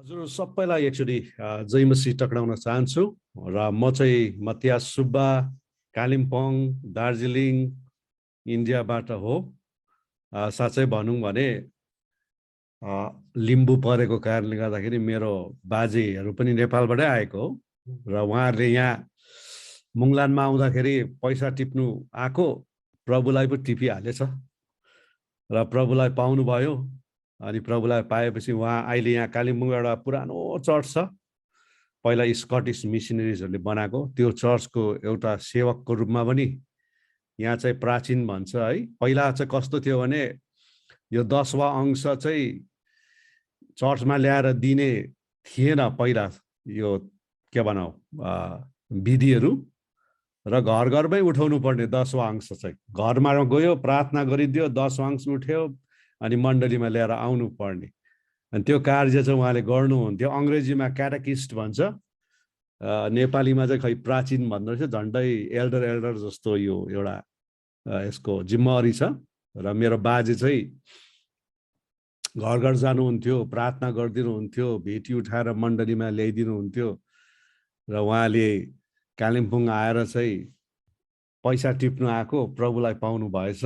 हजुर सबैलाई एकचोटि जय मसीह टक्राउन चाहन्छु र म चाहिँ मतियास सुब्बा कालिम्पोङ दार्जिलिङ इन्डियाबाट हो। साँच्चै भनौँ भने लिम्बू परेको कारणले गर्दाखेरि मेरो बाजेहरू पनि नेपालबाटै आएको हो र उहाँहरूले यहाँ मुङलानमा आउँदाखेरि पैसा टिप्नु आएको प्रभुलाई पो टिपिहालेछ र प्रभुलाई पाउनुभयो। अनि प्रभुलाई पाएपछि उहाँ अहिले यहाँ कालिम्पोङ एउटा पुरानो चर्च छ, पहिला स्कटिस मिसनरिजहरूले बनाएको त्यो चर्चको एउटा सेवकको रूपमा पनि यहाँ चाहिँ प्राचीन भन्छ है। पहिला चाहिँ कस्तो थियो भने यो 10वां अंश चाहिँ चर्चमा ल्याएर दिने थिएन पहिला, यो के भनौँ विधिहरू, र घर घरमै उठाउनु पर्ने 10वां अंश चाहिँ घरमा गयो प्रार्थना गरिदियो 10वां अंश उठ्यो अनि मण्डलीमा ल्याएर आउनु पर्ने। अनि त्यो कार्य चाहिँ उहाँले गर्नुहुन्थ्यो। अङ्ग्रेजीमा क्याटेकिस्ट भन्छ, नेपालीमा चाहिँ खै प्राचीन भन्दो रहेछ, झन्डै एल्डर जस्तो यो एउटा यसको जिम्मेवारी छ। र मेरो बाजे चाहिँ घर घर जानुहुन्थ्यो, प्रार्थना गरिदिनुहुन्थ्यो, भेटी उठाएर मण्डलीमा ल्याइदिनुहुन्थ्यो र उहाँले कालिम्पोङ आएर चाहिँ पैसा टिप्नु आएको प्रभुलाई पाउनु भएछ।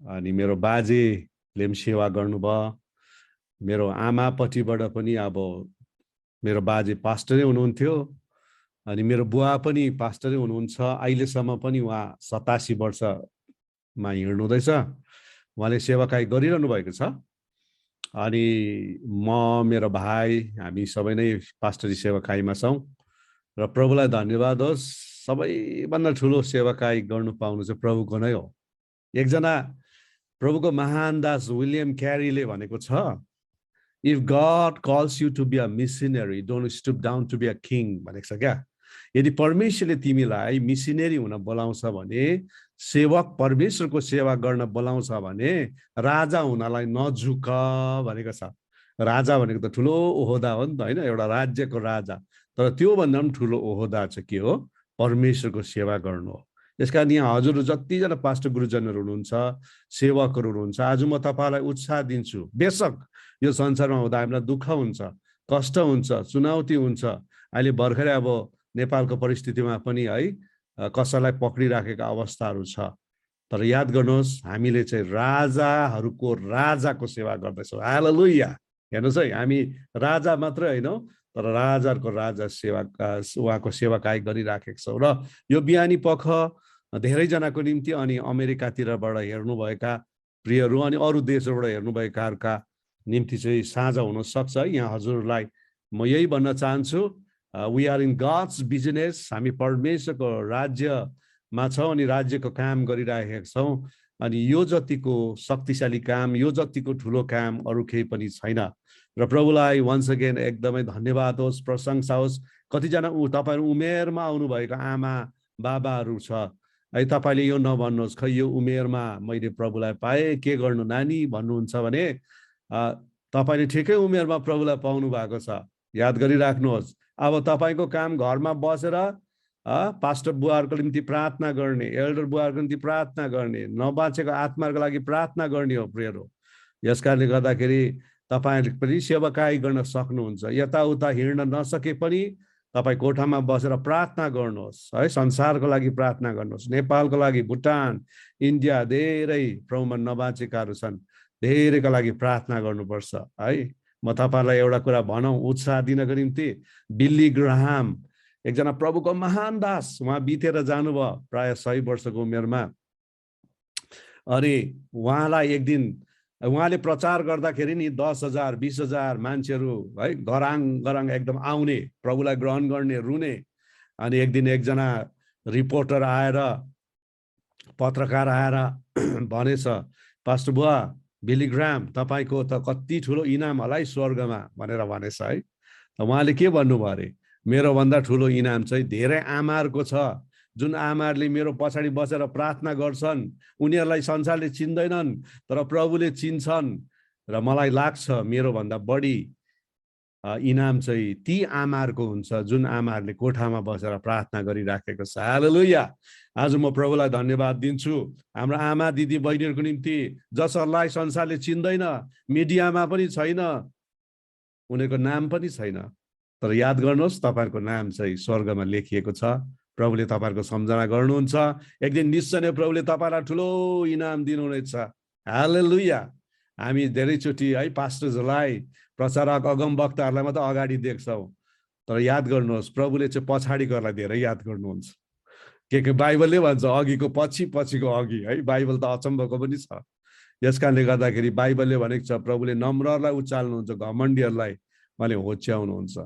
अनि मेरो बाजेले पनि सेवा गर्नुभयो। मेरो आमापट्टिबाट पनि अब मेरो बाजे पास्टरै हुनुहुन्थ्यो अनि मेरो बुवा पनि पास्टरै हुनुहुन्छ। अहिलेसम्म पनि उहाँ 87 वर्षमा हिँड्नुहुँदैछ, उहाँले सेवाकाई गरिरहनु भएको छ। अनि म मेरो भाइ हामी सबै नै पास्टरी सेवाकाईमा छौँ र प्रभुलाई धन्यवाद होस्। सबैभन्दा ठुलो सेवाकाई गर्नु पाउनु चाहिँ प्रभुको नै हो। एकजना प्रभुको महान दास विलियम क्यारीले भनेको छ, if God calls you to be a missionary don't stoop down to be a king भनेको छ क्या। यदि परमेश्वरले तिमीलाई मिसनरी हुन बोलाउँछ भने, सेवक परमेश्वरको सेवा गर्न बोलाउँछ भने राजा हुनलाई नझुक भनेको छ। राजा भनेको त ठुलो ओहदा हो नि त, होइन, एउटा राज्यको राजा। तर त्योभन्दा पनि ठुलो ओहदा चाहिँ के हो? परमेश्वरको सेवा गर्नु हो। त्यसकारण यहाँ हजुर जतिजना पास्टर गुरुजनहरू हुनुहुन्छ, सेवकहरू हुनुहुन्छ, आज म तपाईँलाई उत्साह दिन्छु। बेशक यो संसारमा हुँदा हामीलाई दुःख हुन्छ, कष्ट हुन्छ, चुनौती हुन्छ। अहिले भर्खरै अब नेपालको परिस्थितिमा पनि है कसैलाई पक्रिराखेका अवस्थाहरू छ। तर याद गर्नुहोस्, हामीले चाहिँ राजाहरूको राजाको सेवा गर्दैछौँ। हालेलुया। हेर्नुहोस् है, हामी राजा मात्रै होइनौँ तर राजाहरूको राजा सेवा उहाँको सेवाकाई गरिराखेका छौँ। र यो बिहानी पख धेरैजनाको निम्ति अनि अमेरिकातिरबाट हेर्नुभएका प्रियहरू अनि अरू देशहरूबाट हेर्नुभएकाहरूका निम्ति चाहिँ साझा हुन सक्छ। यहाँ हजुरलाई म यही भन्न चाहन्छु, we are in God's business. हामी परमेश्वरको राज्यमा छौँ अनि राज्यको काम गरिरहेका छौँ। अनि यो जतिको शक्तिशाली काम, यो जतिको ठुलो काम अरू केही पनि छैन। र प्रभुलाई वन्स अगेन एकदमै धन्यवाद होस्, प्रशंसा होस्। कतिजना तपाईँहरू उमेरमा आउनुभएको आमा बाबाहरू छ है, तपाईँले यो नभन्नुहोस् खै यो उमेरमा मैले प्रभुलाई पाएँ के गर्नु नानी भन्नुहुन्छ भने तपाईँले ठिकै उमेरमा प्रभुलाई पाउनु भएको छ। याद गरिराख्नुहोस्, अब तपाईँको काम घरमा बसेर पास्टर बुवाहरूको निम्ति प्रार्थना गर्ने, एल्डर बुवाहरूको निम्ति प्रार्थना गर्ने, नबाँचेको आत्माहरूको लागि प्रार्थना गर्ने हो प्रियहरू। यस कारणले गर्दाखेरि तपाईँहरूले पनि सेवाकाई गर्न सक्नुहुन्छ। यताउता हिँड्न नसके पनि तपाईँ कोठामा बसेर प्रार्थना गर्नुहोस् है, संसारको लागि प्रार्थना गर्नुहोस्, नेपालको लागि, भुटान, इन्डिया, धेरै प्रभुमा नबाँचेकाहरू छन्, धेरैको लागि प्रार्थना गर्नुपर्छ है। म तपाईँलाई एउटा कुरा भनौँ उत्साह दिनको निम्ति, बिल्ली ग्राहम एकजना प्रभुको महान दास, उहाँ बितेर जानुभयो प्राय 100 वर्षको उमेरमा। अनि उहाँलाई एक दिन उहाँले प्रचार गर्दाखेरि नि 10,000 20,000 मान्छेहरू है गराङ एकदम आउने, प्रभुलाई ग्रहण गर्ने, रुने। अनि एक दिन एकजना रिपोर्टर आएर, पत्रकार आएर भनेछ, पास्टर बुवा बिली ग्राहम तपाईँको त कति ठुलो इनाम होला है स्वर्गमा भनेर भनेछ है। उहाँले के भन्नुभयो अरे, मेरो भन्दा ठुलो इनाम चाहिँ धेरै आमाहरूको छ, जुन आमाहरूले मेरो पछाडि बसेर प्रार्थना गर्छन्। उनीहरूलाई संसारले चिन्दैनन् तर प्रभुले चिन्छन्। र मलाई लाग्छ मेरो भन्दा बढी इनाम चाहिँ ती आमाहरूको हुन्छ जुन आमाहरूले कोठामा बसेर प्रार्थना गरिराखेको छ। हालेलुया। आज म प्रभुलाई धन्यवाद दिन्छु हाम्रो आमा दिदी बहिनीहरूको निम्ति, जसहरूलाई संसारले चिन्दैन, मिडियामा पनि छैन, उनीहरूको नाम पनि छैन, तर याद गर्नुहोस् तपाईँहरूको नाम चाहिँ स्वर्गमा लेखिएको छ। प्रभुले तपाईँहरूको सम्झना गर्नुहुन्छ। एक दिन निश्चय नै प्रभुले तपाईँलाई ठुलो इनाम दिनुहुनेछ। हालेलुया। हामी धेरैचोटि है पास्टर्सहरूलाई, प्रचारक, अगमवक्ताहरूलाई मात्रै अगाडि देख्छौँ, तर याद गर्नुहोस् प्रभुले चाहिँ पछाडिकोहरूलाई धेरै याद गर्नुहुन्छ। के बाइबलले भन्छ अघिको पछि, पछिको अघि है। बाइबल त अचम्मको पनि छ। यस कारणले गर्दाखेरि बाइबलले भनेको छ प्रभुले नम्रहरूलाई उचाल्नुहुन्छ, घमण्डीहरूलाई भने होच्याउनुहुन्छ।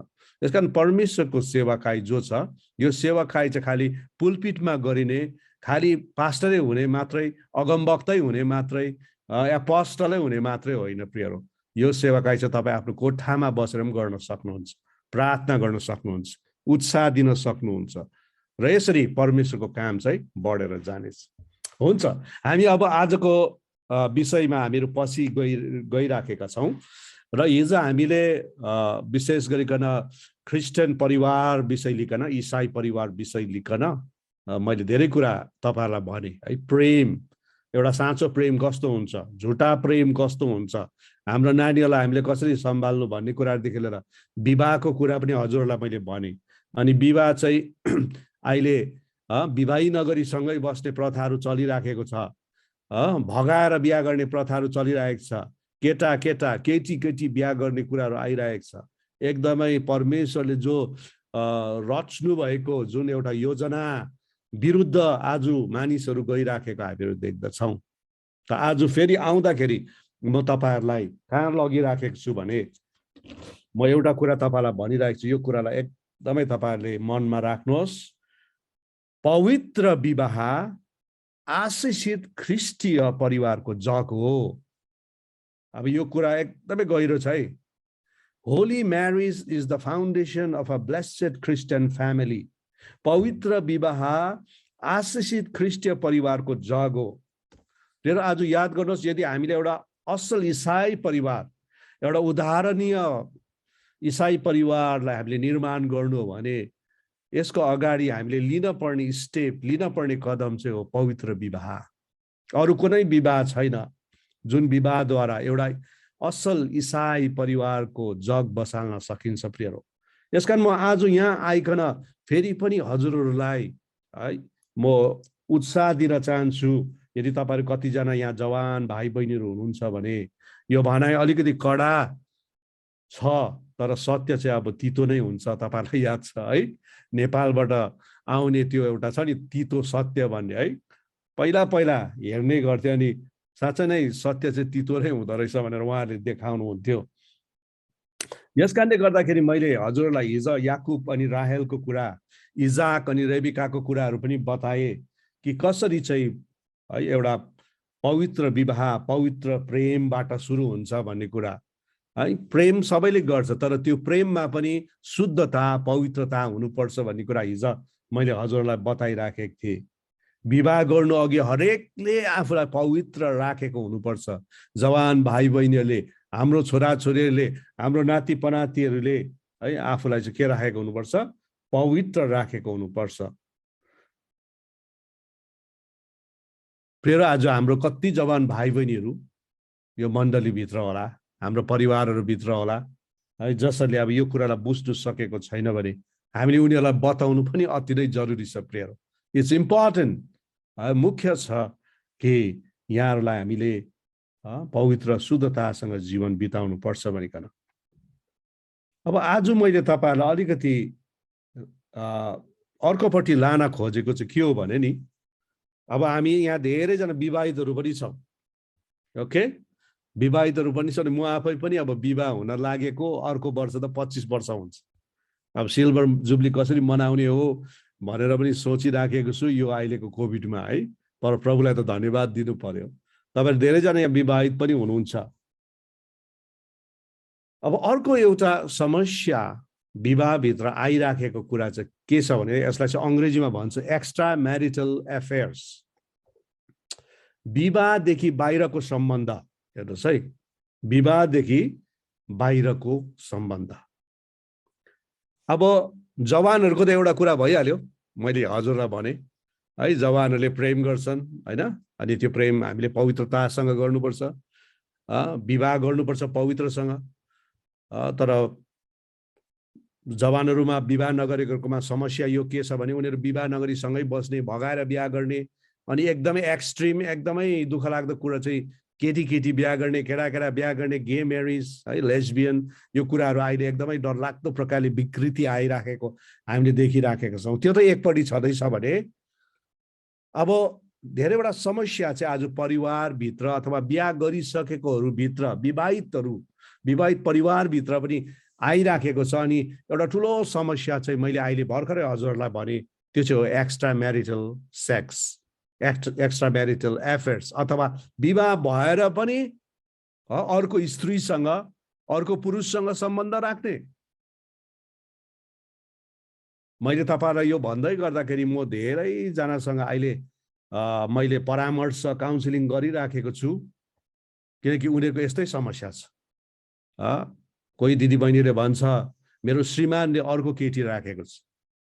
त्यस कारण परमेश्वरको सेवाकाई जो छ, यो सेवाकाई चाहिँ खालि पुलपिटमा गरिने, खालि पास्टरै हुने मात्रै, अगमवक्तै हुने मात्रै, एपोस्टलै हुने मात्रै होइन प्रियहरू। यो सेवाकाई चाहिँ तपाईँ आफ्नो कोठामा बसेर पनि गर्न सक्नुहुन्छ, प्रार्थना गर्न सक्नुहुन्छ, उत्साह दिन सक्नुहुन्छ, र यसरी परमेश्वरको काम चाहिँ बढेर जानेछ। हुन्छ, हामी अब आजको विषयमा हामीहरू पछि गइराखेका छौँ, र हिजो हामीले विशेष गरिकन क्रिस्चियन परिवार विषय लिकन, इसाई परिवार विषय लिकन मैले धेरै कुरा तपाईँहरूलाई भने है। प्रेम, एउटा साँचो प्रेम कस्तो हुन्छ, झुटा प्रेम कस्तो हुन्छ, हाम्रो नानीहरूलाई हामीले कसरी सम्हाल्नु भन्ने कुराहरूदेखि लिएर विवाहको कुरा पनि हजुरहरूलाई मैले भने। अनि विवाह चाहिँ अहिले विवाही नगरीसँगै बस्ने प्रथाहरू चलिराखेको छ, भगाएर बिहा गर्ने प्रथाहरू चलिरहेको छ, केटा केटा केटी केटी बिहा गर्ने कुराहरू आइरहेको छ। एकदमै परमेश्वरले जो रच्नु भएको जुन एउटा योजना विरुद्ध आज मानिसहरू गइराखेको हामीहरू देख्दछौँ। त आज फेरि आउँदाखेरि म तपाईँहरूलाई कहाँ लगिराखेको छु भने, म एउटा कुरा तपाईँलाई भनिरहेको छु। यो कुरालाई एकदमै तपाईँहरूले मनमा राख्नुहोस्। पवित्र विवाह आशिषित ख्रिस्टीय परिवारको जग हो। अब यो कुरा एकदमै गहिरो छ है। Holi marriage is the foundation of a blessed Christian family. पवित्र विवाह आशिषित ख्रिस्टीय परिवारको जग हो। र आज याद गर्नुहोस्, यदि हामीले एउटा असल इसाई परिवार, एउटा उदाहरणीय इसाई परिवारलाई हामीले निर्माण गर्नु हो भने, यसको अगाडि हामीले लिन पर्ने स्टेप, लिन पर्ने कदम चाहिँ हो पवित्र विवाह। अरू कुनै विवाह छैन जुन विवाहद्वारा एउटा असल इसाई परिवारको जग बसाल्न सकिन्छ प्रियरो। यसकारण म आज यहाँ आइकन फेरि पनि हजुरहरूलाई है म उत्साह दिन चाहन्छु। यदि तपाईँहरू कतिजना यहाँ जवान भाइ बहिनीहरू हुनुहुन्छ भने यो भनाइ अलिकति कडा छ, तर सत्य चाहिँ अब तितो नै हुन्छ। तपाईँलाई याद छ है, नेपालबाट आउने त्यो एउटा छ नि तितो सत्य भन्ने है, पहिला पहिला हेर्ने गर्थ्यो, अनि साँच्चै नै सत्य चाहिँ तितो नै हुँदो रहेछ भनेर उहाँहरूले देखाउनुहुन्थ्यो। यस कारणले गर्दाखेरि मैले हजुरहरूलाई हिजो याकुब अनि राहेलको कुरा, इजाक अनि रेबिकाको कुराहरू पनि बताए कि कसरी चाहिँ है एउटा पवित्र विवाह पवित्र प्रेमबाट सुरु हुन्छ भन्ने कुरा है। प्रेम सबैले गर्छ, तर त्यो प्रेममा पनि शुद्धता पवित्रता हुनुपर्छ भन्ने कुरा हिजो मैले हजुरलाई बताइराखेको थिएँ। विवाह गर्नु अघि हरेकले आफूलाई पवित्र राखेको हुनुपर्छ। जवान भाइ बहिनीहरूले, हाम्रो छोराछोरीहरूले, हाम्रो नाति पनातीहरूले है आफूलाई चाहिँ के राखेको हुनुपर्छ? पवित्र राखेको हुनुपर्छ। फेरि आज हाम्रो कति जवान भाइ बहिनीहरू यो मण्डलीभित्र होला, हाम्रो परिवारहरूभित्र होला है, जसले अब यो कुरालाई बुझ्नु सकेको छैन भने हामीले उनीहरूलाई बताउनु पनि अति नै जरुरी छ प्रियहरू। इट्स इम्पोर्टेन्ट, मुख्य छ कि यहाँहरूलाई हामीले पवित्र शुद्धतासँग जीवन बिताउनु पर्छ भनिकन। अब आज मैले तपाईँहरूलाई अलिकति अर्कोपट्टि लान खोजेको चाहिँ के हो भने नि, अब हामी यहाँ धेरैजना विवाहितहरू पनि छौँ। ओके, विवाहितहरू पनि छन्। म आफै पनि अब विवाह हुन लागेको अर्को वर्ष त 25 वर्ष हुन्छ। अब सिल्भर जुब्ली कसरी मनाउने हो भनेर पनि सोचिराखेको छु यो अहिलेको कोभिडमा है। पर प्रभुलाई त धन्यवाद दिनु पर्यो, तपाईहरु धेरैजना यहाँ विवाहित पनि हुनुहुन्छ। अब अर्को एउटा समस्या विवाहभित्र आइराखेको कुरा चाहिँ के छ भने, यसलाई चाहिँ अंग्रेजीमा भन्छ एक्स्ट्रा म्यारिटल एफेयर्स। विवाहदेखि बाहिरको सम्बन्ध। हेर्नुहोस् है, विवाहदेखि बाहिरको सम्बन्ध। अब जवानहरूको त एउटा कुरा भइहाल्यो, मैले हजुरलाई भने है, जवानहरूले प्रेम गर्छन् हैन, अनि त्यो प्रेम हामीले पवित्रतासँग गर्नुपर्छ, विवाह गर्नुपर्छ पवित्रसँग। तर जवानहरूमा विवाह नगरेकोमा समस्या यो के छ भने उनीहरू विवाह नगरी सँगै बस्ने, भगाएर बिहा गर्ने, अनि एकदमै एक्सट्रिम एकदमै दुःख लाग्दो कुरा चाहिँ केटी बिहा गर्ने, केटा बिहा गर्ने, गे म्यारिज है, लेस्बियन, यो कुराहरू अहिले एकदमै डरलाग्दो प्रकारले विकृति आइराखेको हामीले देखिराखेका छौँ। त्यो त एकपट्टि छँदैछ भने अब धेरैवटा समस्या चाहिँ आज परिवारभित्र अथवा बिहा गरिसकेकोहरूभित्र, विवाहित परिवारभित्र पनि आइराखेको छ। अनि एउटा ठुलो समस्या चाहिँ मैले अहिले भर्खरै हजुरहरूलाई भने त्यो चाहिँ हो extra marital sex, extra marital affairs, अथवा विवाह भएर पनि अर्को स्त्रीसँग, अर्को पुरुषसँग सम्बन्ध राख्ने। मैले तपाईँलाई यो भन्दै गर्दाखेरि म धेरैजनासँग अहिले मैले परामर्श काउन्सिलिङ गरिराखेको छु, किनकि उनीहरूको यस्तै समस्या छ। कोही दिदीबहिनीले भन्छ मेरो श्रीमानले अर्को केटी राखेको छ,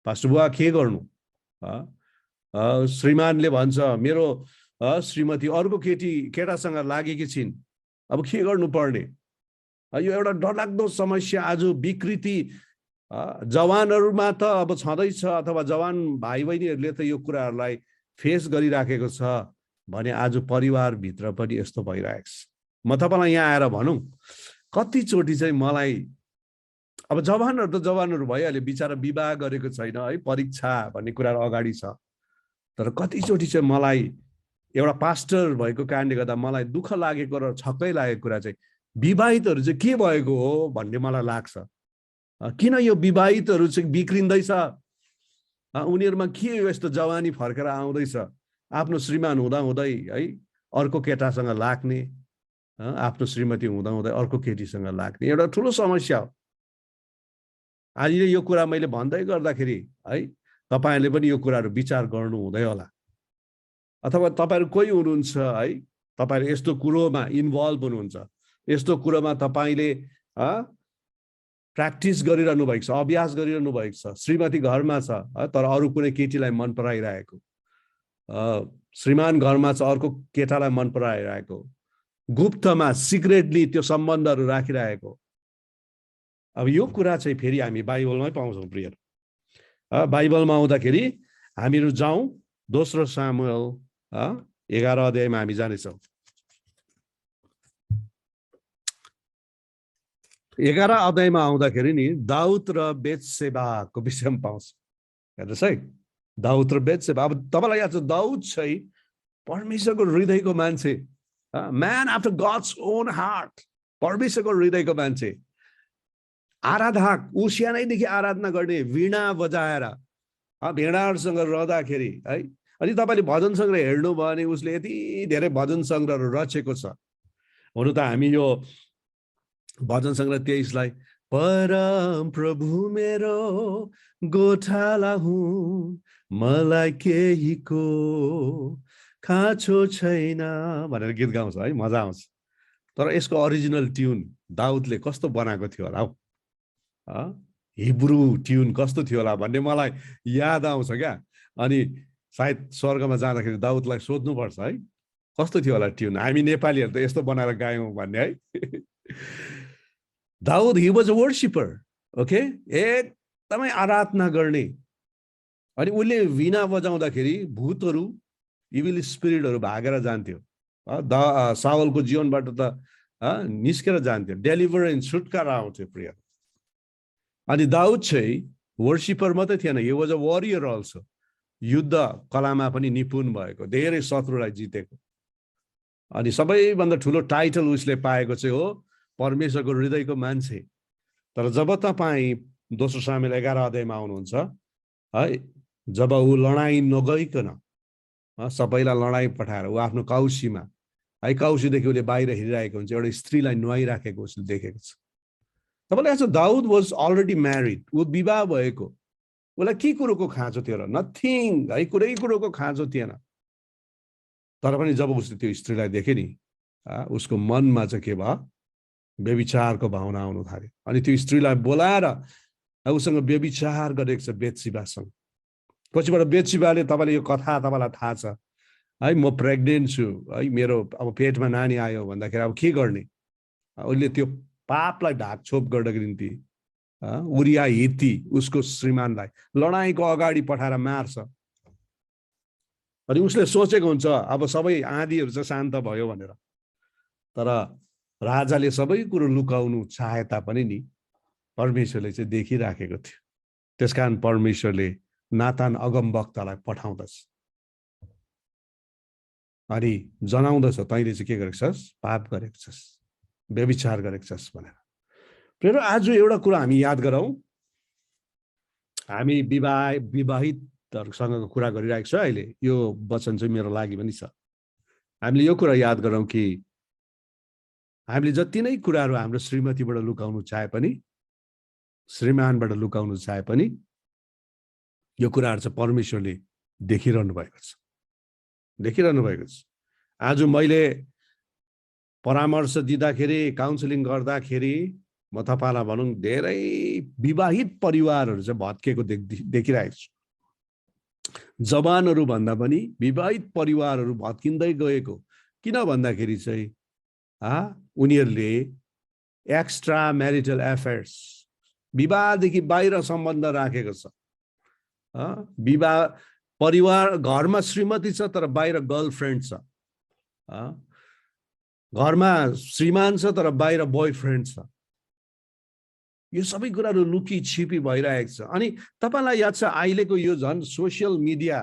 पास्टर बुवा के गर्नु? श्रीमानले भन्छ मेरो श्रीमती अर्को केटासँग लागेकी छिन्, अब के गर्नु पर्ने? यो एउटा डरलाग्दो समस्या आज विकृति जवानहरूमा त अब छँदैछ, अथवा जवान भाइ बहिनीहरूले त यो कुराहरूलाई फेस गरिराखेको छ भने आज परिवारभित्र पनि यस्तो भइरहेको छ। म तपाईँलाई यहाँ आएर भनौँ, कतिचोटि चाहिँ मलाई, अब जवानहरू त जवानहरू भइहाल्यो, बिचरा विवाह गरेको छैन है, परीक्षा भन्ने कुराहरू अगाडि छ, तर कतिचोटि चाहिँ मलाई एउटा पास्टर भएको कारणले गर्दा मलाई दुःख लागेको र छक्कै लागेको कुरा चाहिँ विवाहितहरू चाहिँ के भएको हो भन्ने मलाई लाग्छ। किन यो विवाहितहरू चाहिँ बिग्रिँदैछ? उनीहरूमा के यस्तो जवानी फर्केर आउँदैछ? आफ्नो श्रीमान हुँदाहुँदै है अर्को केटासँग लाग्ने, आफ्नो श्रीमती हुँदाहुँदै अर्को केटीसँग लाग्ने एउटा ठुलो समस्या हो। अहिले यो कुरा मैले भन्दै गर्दाखेरि है तपाईँहरूले पनि यो कुराहरू विचार गर्नु हुँदै होला, अथवा तपाईँहरू कोही हुनुहुन्छ है, तपाईँहरू यस्तो कुरोमा इन्भल्भ हुनुहुन्छ, यस्तो कुरोमा तपाईँले प्र्याक्टिस गरिरहनु भएको छ, अभ्यास गरिरहनु भएको छ। श्रीमती घरमा छ तर अरू कुनै केटीलाई मन पराइरहेको, श्रीमान घरमा छ अर्को केटालाई मन पराइरहेको, गुप्तमा सिक्रेटली त्यो सम्बन्धहरू राखिरहेको। अब यो कुरा चाहिँ फेरि हामी बाइबलमै पाउँछौँ प्रिय। बाइबलमा आउँदाखेरि हामीहरू जाउँ दोस्रो सामुएल 11 अध्यायमा हामी जानेछौँ। 11 अध्यायमा आउँदाखेरि नि दाउद र बेतसेबाको विषयमा पाउँछ। हेर्नुहोस् है, दाउद र बेतसेबा। अब तपाईँलाई याद छ दाउद चाहिँ परमेश्वरको हृदयको मान्छे, man after gods own heart, परमेश्वरको हृदयको मान्छे, आराधक, ऊ सानैदेखि आराधना गर्ने, वीणा बजाएर भेडाहरूसँग रहँदाखेरि है। अनि तपाईँले भजन सङ्ग्रह हेर्नुभयो भने उसले यति धेरै भजन सङ्ग्रहहरू रचेको छ। हुनु त हामी यो भजन सङ्ग्रह 23लाई परम प्रभु मेरो गोठाला हुँ, मलाई केहीको खाँचो छैन भनेर गीत गाउँछ है, मजा आउँछ। तर यसको ओरिजिनल ट्युन दाउदले कस्तो बनाएको थियो होला हौ, हिब्रू ट्युन कस्तो थियो होला भन्ने मलाई याद आउँछ क्या। अनि सायद स्वर्गमा जाँदाखेरि दाउदलाई सोध्नुपर्छ है कस्तो थियो होला ट्युन, हामी नेपालीहरू त यस्तो बनाएर गायौँ भन्ने है। दाउद he was a worshipper, okay, एकदमै आराधना गर्ने। अनि उसले वीणा बजाउँदाखेरि भूतहरू, इभिल स्पिरिटहरू भागेर जान्थ्यो, सावलको जीवनबाट त निस्केर जान्थ्यो, डेलिभरेन्स, छुटकारा आउँथ्यो प्रिय। अनि दाउद चाहिँ वर्शिपर मात्रै थिएन, he was a warrior also, युद्ध कलामा पनि निपुण भएको, धेरै शत्रुलाई जितेको। अनि सबैभन्दा ठुलो टाइटल उसले पाएको चाहिँ हो परमेश्वरको हृदयको मान्छे। तर जब तपाईँ दोस्रो सामुएल 11 अध्यायमा आउनुहुन्छ है, जब ऊ लडाइँ नगइकन सबैलाई लडाइँ पठाएर ऊ आफ्नो काउसीमा है, काउसीदेखि उसले बाहिर हिँडिरहेको हुन्छ, एउटा स्त्रीलाई नुहाइराखेको उसले देखेको छ। तपाईँलाई याद छ दाउद वाज अलरेडी म्यारिड, ऊ विवाह भएको, उसलाई के कुरोको खाँचो थियो र? नथिङ है, कुनै कुरोको खाँचो थिएन। तर पनि जब उसले त्यो स्त्रीलाई देखे नि, उसको मनमा चाहिँ के भयो, व्यभिचारको भावना आउनु थाल्यो। अनि त्यो स्त्रीलाई बोलाएर उसँग व्यभिचार गरेको छ बेतसिबासँग। पछिबाट बेतसिबाले, तपाईँले यो कथा तपाईँलाई थाहा छ है, म प्रेग्नेन्ट छु है, मेरो अब पेटमा नानी आयो भन्दाखेरि अब के गर्ने? उसले त्यो पापलाई ढाकछोप गर्नको निम्ति उरिया हित्ती उसको श्रीमानलाई लडाईँको अगाडि पठाएर मार्छ। अनि उसले सोचेको हुन्छ अब सबै आँधीहरू चाहिँ शान्त भयो भनेर, तर राजाले सबै कुरो लुकाउनु चाहे तापनि नि परमेश्वरले चाहिँ देखिराखेको थियो। त्यसकारण परमेश्वरले नातान अगमवक्तालाई पठाउँदछ अनि जनाउँदछ तैँले चाहिँ के गरेको छस्, पाप गरेको छस्, व्यभिचार गरेको छस् भनेर। प्रिय आज एउटा कुरा हामी याद गरौँ, हामी विवाहितहरूसँग कुरा गरिरहेको छ अहिले, यो वचन चाहिँ मेरो लागि पनि छ। हामीले यो कुरा याद गरौँ कि हामीले जति नै कुराहरू हाम्रो श्रीमतीबाट लुकाउनु चाहे पनि, श्रीमानबाट लुकाउनु चाहे पनि, यो कुराहरू चाहिँ परमेश्वरले देखिरहनु भएको छ, देखिरहनु भएको छ। आज मैले परामर्श दिँदाखेरि, काउन्सिलिङ गर्दाखेरि म तपाईँलाई भनौँ धेरै विवाहित परिवारहरू चाहिँ भत्केको देखिरहेको छु। जवानहरू भन्दा पनि विवाहित परिवारहरू भत्किँदै गएको। किन भन्दाखेरि चाहिँ उनीहरूले एक्स्ट्रा म्यारिटल एफेयर्स, विवाहदेखि बाहिर सम्बन्ध राखेको छ। विवाह परिवार, घरमा श्रीमती छ तर बाहिर गर्लफ्रेन्ड छ, घरमा श्रीमान छ तर बाहिर बोयफ्रेन्ड छ। यो सबै कुराहरू लुकी छिपी भइरहेको छ। अनि तपाईँलाई याद छ अहिलेको यो झन् सोसियल मिडिया,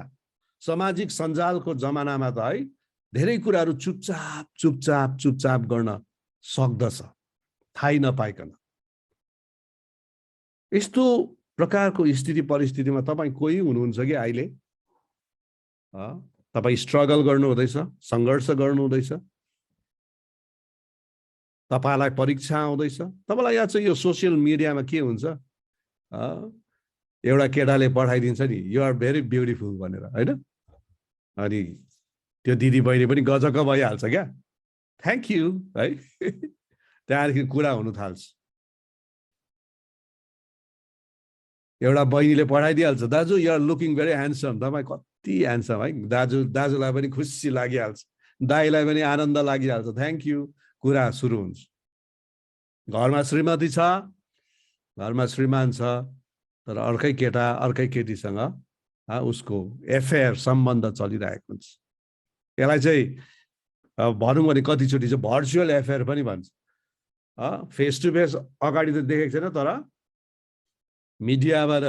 सामाजिक सञ्जालको जमानामा त है धेरै कुराहरू चुपचाप चुपचाप चुपचाप गर्न सक्दछ, थाहै नपाइकन। यस्तो प्रकारको स्थिति परिस्थितिमा तपाईँ कोही हुनुहुन्छ कि अहिले तपाईँ स्ट्रगल गर्नु हुँदैछ, सङ्घर्ष गर्नु हुँदैछ, तपाईलाई परीक्षा आउँदैछ। तपाईँलाई याद छ यो सोसियल मिडियामा के हुन्छ, एउटा केटाले पठाइदिन्छ नि यु आर भेरी ब्युटिफुल भनेर, होइन? अनि त्यो दिदी बहिनी पनि गजक्क भइहाल्छ क्या, थ्याङ्क यू है। त्यहाँदेखि कुरा हुनु थाल्छ। एउटा बहिनीले पठाइदिइहाल्छ, दाजु you are looking very handsome, तपाईँ कति ह्यान्डसम है। दाजुलाई पनि खुसी लागिहाल्छ, दाइलाई पनि आनन्द लागिहाल्छ, थ्याङ्क यू, कुरा सुरु हुन्छ। घरमा श्रीमती छ, घरमा श्रीमान छ, तर अर्कै केटा अर्कै केटीसँग उसको एफेयर सम्बन्ध चलिरहेको हुन्छ। यसलाई चाहिँ भनौँ भने कतिचोटि चाहिँ भर्चुअल एफेयर पनि भन्छ। फेस टु फेस अगाडि त देखेको छैन, तर मिडियाबाट,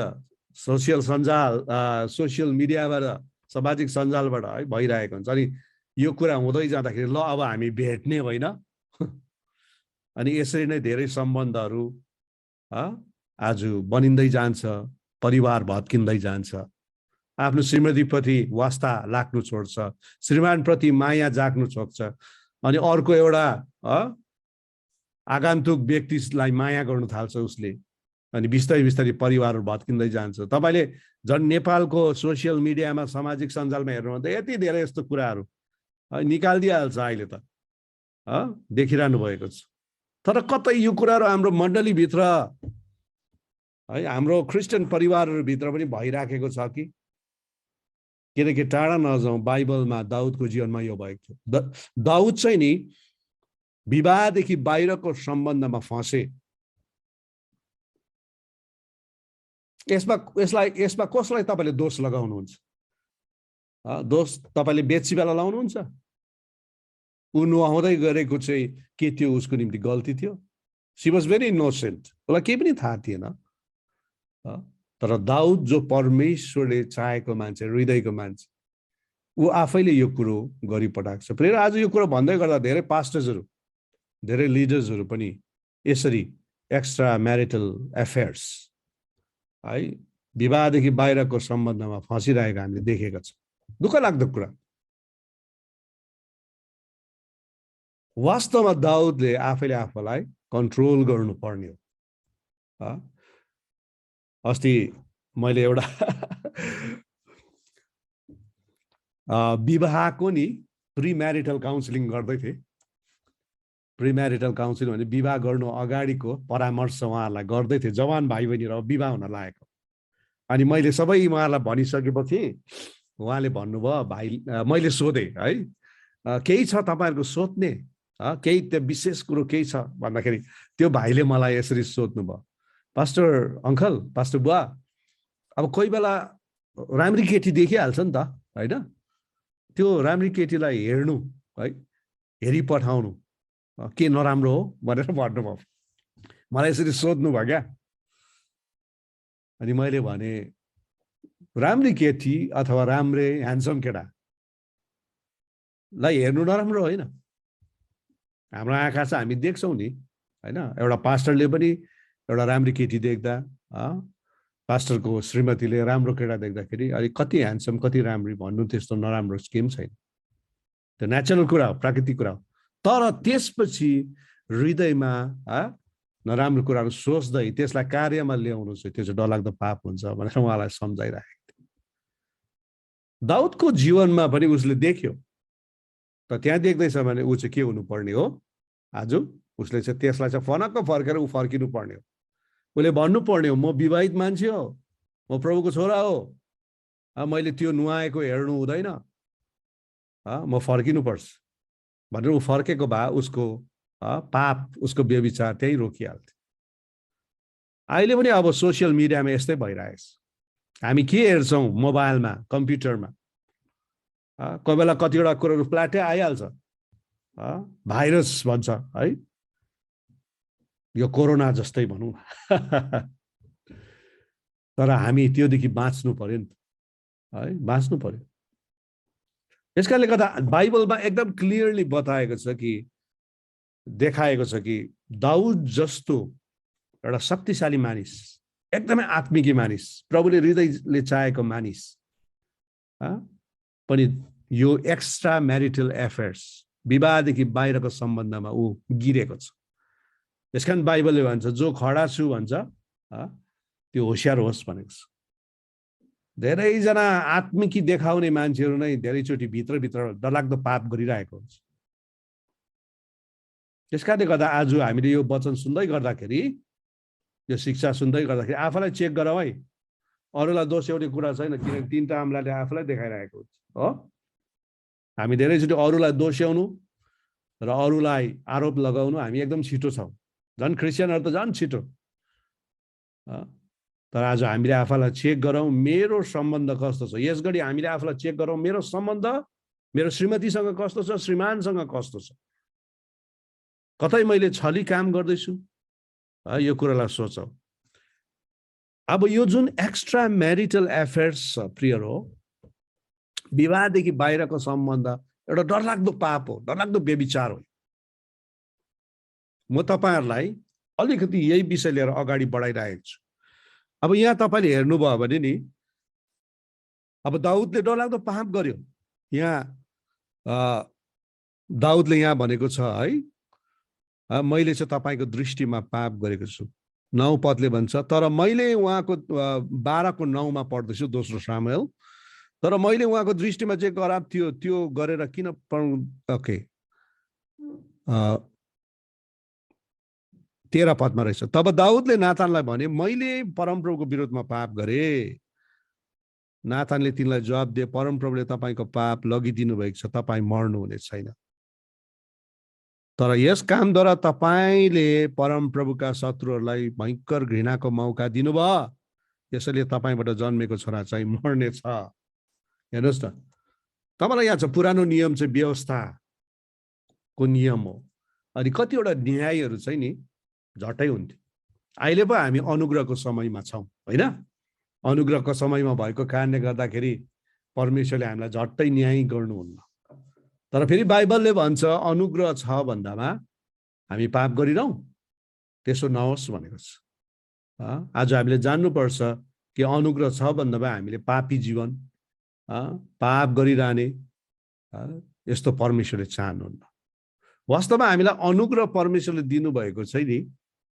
सोसियल मिडियाबाट, सामाजिक सञ्जालबाट है भइरहेको हुन्छ। अनि यो कुरा हुँदै जाँदाखेरि ल अब हामी भेट्ने होइन, अनि यसरी नै धेरै सम्बन्धहरू आज बनिँदै जान्छ, परिवार भत्किँदै जान्छ, आफ्नो श्रीमतीप्रति वास्ता लाग्नु छोड्छ, श्रीमानप्रति माया जाग्नु छोड्छ, अनि अर्को एउटा आगन्तुक व्यक्तिलाई माया गर्नु थाल्छ उसले, अनि बिस्तारै बिस्तारै परिवारहरू भत्किँदै जान्छ। तपाईँले झन् नेपालको सोसियल मिडियामा, सामाजिक सञ्जालमा हेर्नुहुन्छ यति धेरै यस्तो कुराहरू निकालिदिइहाल्छ अहिले त, देखिरहनु भएको छ। तर कतै यो कुराहरू हाम्रो मण्डलीभित्र है, हाम्रो क्रिस्चियन परिवारहरूभित्र पनि भइराखेको छ कि? किनकि टाढा नजाउँ, बाइबलमा दाउदको जीवनमा यो भएको थियो। दाउद चाहिँ नि विवाहदेखि बाहिरको सम्बन्धमा फँसे। यसमा कसलाई तपाईँले दोष लगाउनुहुन्छ? दोष तपाईँले बेत्सिबालाई लाउनुहुन्छ? ऊ नुहाउँदै गरेको चाहिँ के थियो उसको निम्ति गल्ती थियो? सी वाज भेरी इनोसेन्ट, उसलाई केही पनि थाहा थिएन। तर दाउद जो परमेश्वरले चाहेको मान्छे, हृदयको मान्छे, ऊ आफैले यो कुरो गरिपठाएको छ। फेरि आज यो कुरो भन्दै गर्दा धेरै पास्टर्सहरू, धेरै लिडर्सहरू पनि यसरी एक्स्ट्रा म्यारिटल एफेयर्स है, विवाहदेखि बाहिरको सम्बन्धमा फँसिरहेको हामीले देखेका छौँ। दुःख लाग्दो कुरा। वास्तवमा दाउदले आफैले आफूलाई कन्ट्रोल गर्नुपर्ने हो। अस्ति मैले एउटा विवाहको नि प्री म्यारिटल काउन्सिलिङ गर्दै थिएँ। प्री म्यारिटल काउन्सिलिङ भने विवाह गर्नु अगाडिको परामर्श उहाँहरूलाई गर्दै थिएँ, जवान भाइ बहिनी र विवाह हुन लागेको। अनि मैले सबै उहाँहरूलाई भनिसकेपछि उहाँले भन्नुभयो, भाइ, मैले सोधेँ है, केही छ तपाईँहरूको सोध्ने, केही त्यो विशेष कुरो केही छ भन्दाखेरि त्यो भाइले मलाई यसरी सोध्नुभयो, पास्टर अङ्कल, पास्टर बुवा, अब कोही बेला राम्री केटी देखिहाल्छ नि त होइन, त्यो राम्री केटीलाई हेर्नु है, हेरिपठाउनु के नराम्रो हो भनेर भन्नुभयो। मलाई यसरी सोध्नु भयो क्या। अनि मैले भने राम्री केटी अथवा राम्रे ह्यान्डसम केटालाई हेर्नु नराम्रो होइन। हाम्रो आँखा चाहिँ हामी देख्छौँ नि होइन। एउटा पास्टरले पनि एउटा राम्री केटी देख्दा, पास्टरको श्रीमतीले राम्रो केटा देख्दाखेरि अलि कति ह्यान्डसम कति राम्री भन्नु त्यस्तो नराम्रो केही छैन। त्यो नेचुरल कुरा हो, प्राकृतिक कुरा हो। तर त्यसपछि हृदयमा नराम्रो कुराहरू सोच्दै त्यसलाई कार्यमा ल्याउनु चाहिँ त्यो चाहिँ डरलाग्दो पाप हुन्छ भनेर उहाँलाई सम्झाइराखेको थिएँ। दाउदको जीवनमा पनि उसले देख्यो, त त्यहाँ देख्दैछ भने ऊ चाहिँ के हुनुपर्ने हो, आज उसले चाहिँ त्यसलाई चाहिँ फनक्क फर्केर ऊ फर्किनु पर्ने हो। उसले भन्नुपर्ने हो, म विवाहित मान्छे हो, म प्रभुको छोरा हो, मैले त्यो नुहाएको हेर्नु हुँदैन, म फर्किनुपर्छ भनेर ऊ फर्केको भए उसको पाप, उसको व्यभिचार त्यही रोकिहाल्थ्यो। अहिले पनि अब सोसियल मिडियामा यस्तै भइरहेको छ। हामी के हेर्छौँ मोबाइलमा, कम्प्युटरमा, कोही बेला कतिवटा कुराहरू फ्ल्याटै आइहाल्छ, भाइरस भन्छ है, यो कोरोना जस्तै भनौँ। तर हामी त्योदेखि बाँच्नु पर्यो नि त है, बाँच्नु पर्यो। यसकारणले गर्दा बाइबलमा एकदम क्लियरली बताएको छ कि, देखाएको छ कि दाउद जस्तो एउटा शक्तिशाली मानिस, एकदमै आत्मिकी मानिस, प्रभुले हृदयले चाहेको मानिस पनि यो एक्स्ट्रा म्यारिटल एफेयर्स, विवाहदेखि बाहिरको सम्बन्धमा ऊ गिरेको छ। त्यसकारण बाइबलले भन्छ जो खडा छु भन्छ त्यो होसियार होस् भनेको छ। धेरैजना आत्मिकी देखाउने मान्छेहरू नै धेरैचोटि भित्रभित्र डरलाग्दो पाप गरिरहेको हुन्छ। त्यसकारणले गर्दा आज हामीले यो वचन सुन्दै गर्दाखेरि, यो शिक्षा सुन्दै गर्दाखेरि आफूलाई चेक गरौँ है। अरूलाई दोस्याउने कुरा छैन, किनकि तीनटा अम्लाले आफूलाई देखाइरहेको हुन्छ हो। हामी धेरैचोटि अरूलाई दोस्याउनु र अरूलाई आरोप लगाउनु हामी एकदम छिटो छौँ, झन् क्रिस्चियनहरू त झन् छिटो। तर आज हामीले आफूलाई चेक गरौँ, मेरो सम्बन्ध कस्तो छ। यसगरी हामीले आफूलाई चेक गरौँ, मेरो सम्बन्ध मेरो श्रीमतीसँग कस्तो छ, श्रीमानसँग कस्तो छ, कतै मैले छली काम गर्दैछु, यो कुरालाई सोचौँ। अब यो जुन एक्स्ट्रा म्यारिटल एफेयर्स छ प्रिय हो, विवाहदेखि बाहिरको सम्बन्ध एउटा डरलाग्दो पाप हो, डरलाग्दो व्यभिचार हो। म तपाईँहरूलाई अलिकति यही विषय लिएर अगाडि बढाइरहेको छु। अब यहाँ तपाईँले हेर्नुभयो भने नि, अब दाउदले डरलाग्दो पाप गर्यो। यहाँ दाउदले यहाँ भनेको छ है, मैले चाहिँ तपाईँको दृष्टिमा पाप गरेको छु। 9 पदले भन्छ, तर मैले उहाँको 12:9 पढ्दैछु, दोस्रो सामुएल, तर मैले उहाँको दृष्टिमा जे खराब थियो त्यो गरेर किन ओके 13 पदमा रहेछ। तब दाउदले नातानलाई भने, मैले परमप्रभुको विरोधमा पाप गरे। नातानले तिनलाई जवाब दिए, परमप्रभुले तपाईँको पाप लगिदिनु भएको छ, तपाईँ मर्नुहुने छैन। तर यस कामद्वारा तपाईँले परमप्रभुका शत्रुहरूलाई भयङ्कर घृणाको मौका दिनुभयो, यसैले तपाईँबाट जन्मेको छोरा चाहिँ मर्नेछ। हेर्नुहोस् न, तपाईँलाई यहाँ छ पुरानो नियम चाहिँ व्यवस्थाको नियम हो। अनि कतिवटा न्यायहरू चाहिँ नि झट्टै हुन्थ्यो। अहिले पो हामी अनुग्रहको समयमा छौँ होइन। अनुग्रहको समयमा भएको कारणले गर्दाखेरि परमेश्वरले हामीलाई झट्टै न्याय गर्नुहुन्न। तर फेरि बाइबलले भन्छ अनुग्रह छ भन्दामा हामी पाप गरिरहँ, त्यसो नहोस् भनेको छ। आज हामीले जान्नुपर्छ कि अनुग्रह छ भन्दामा हामीले पापी जीवन, पाप गरिरहने यस्तो परमेश्वरले चाहनुहुन्न। वास्तवमा हामीलाई अनुग्रह परमेश्वरले दिनुभएको छ नि,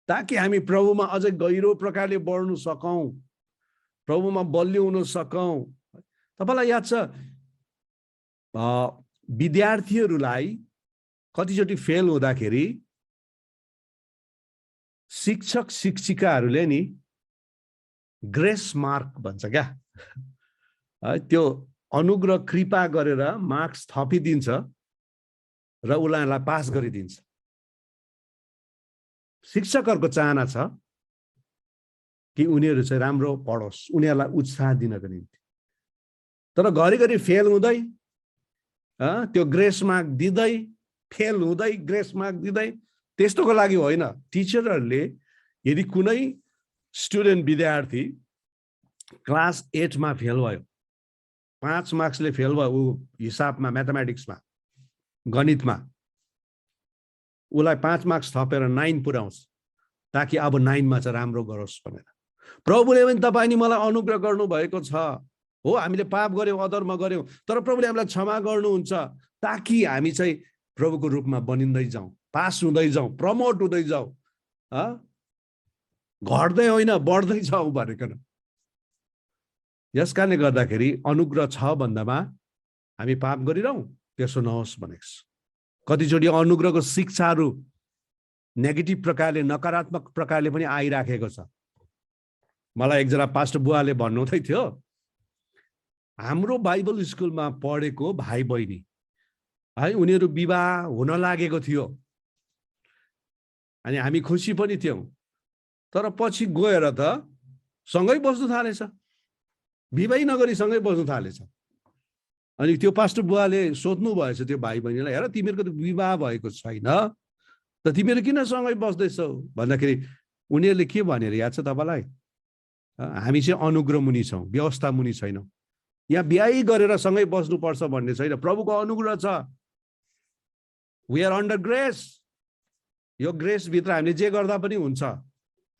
ताकि हामी प्रभुमा अझै गहिरो प्रकारले बढ्नु सकौँ, प्रभुमा बलियो हुन सकौँ। तपाईँलाई याद छ विद्यार्थीहरूलाई कतिचोटि फेल हुँदाखेरि शिक्षक शिक्षिकाहरूले नि ग्रेस मार्क भन्छ क्या, त्यो अनुग्रह कृपा गरेर मार्क्स थपिदिन्छ र उनीहरूलाई पास गरिदिन्छ। शिक्षकहरूको चाहना छ कि उनीहरू चाहिँ राम्रो पढोस्, उनीहरूलाई उत्साह दिनको निम्ति। तर घरिघरि फेल हुँदै, त्यो ग्रेस मार्क दिँदै, फेल हुँदै ग्रेस मार्क दिँदै, त्यस्तोको लागि होइन। टिचरहरूले यदि कुनै स्टुडेन्ट विद्यार्थी क्लास 8 मा फेल भयो, 5 मार्क्सले फेल भयो, ऊ हिसाबमा, म्याथमेटिक्समा, गणितमा, उसलाई 5 मार्क्स थपेर 9 पुर्याउँछ, ताकि अब 9 मा चाहिँ राम्रो गरोस् भनेर। प्रभुले पनि तपाईँ नि मलाई अनुग्रह गर्नुभएको छ। हो, हामीले पाप गर्यौँ, अधर्म गर्यौँ, तर प्रभुले हामीलाई क्षमा गर्नुहुन्छ ताकि हामी चाहिँ प्रभुको रूपमा बनिँदै जाउँ, पास हुँदै जाउँ, प्रमोट हुँदै जाउँ, घट्दै होइन बढ्दै जाउँ भनेको। यस कारणले गर्दाखेरि अनुग्रह छ भन्दामा हामी पाप गरिरहौँ, त्यसो नहोस् भनेको छ। कतिचोटि अनुग्रहको शिक्षाहरू नेगेटिभ प्रकारले, नकारात्मक प्रकारले पनि आइराखेको छ। मलाई एकजना पास्टर बुवाले भन्नुहुँदै थियो, हाम्रो बाइबल स्कुलमा पढेको भाइ बहिनी है, उनीहरू विवाह हुन लागेको थियो अनि हामी खुसी पनि थियौँ, तर पछि गएर त सँगै बस्नु थालेछ, विवाह नगरी सँगै बस्नु थालेछ। अनि त्यो पास्टर बुवाले सोध्नु भएछ त्यो भाइ बहिनीलाई, हेर तिमीहरूको त विवाह भएको छैन त तिमीहरू किन सँगै बस्दैछौ भन्दाखेरि उनीहरूले के भनेर याद छ तपाईँलाई? हामी चाहिँ अनुग्रह मुनि छौँ, व्यवस्था मुनि छैनौँ। यहाँ बिहे गरेर सँगै बस्नुपर्छ भन्ने छैन, प्रभुको अनुग्रह छ। We are under grace. यो ग्रेसभित्र हामीले जे गर्दा पनि हुन्छ,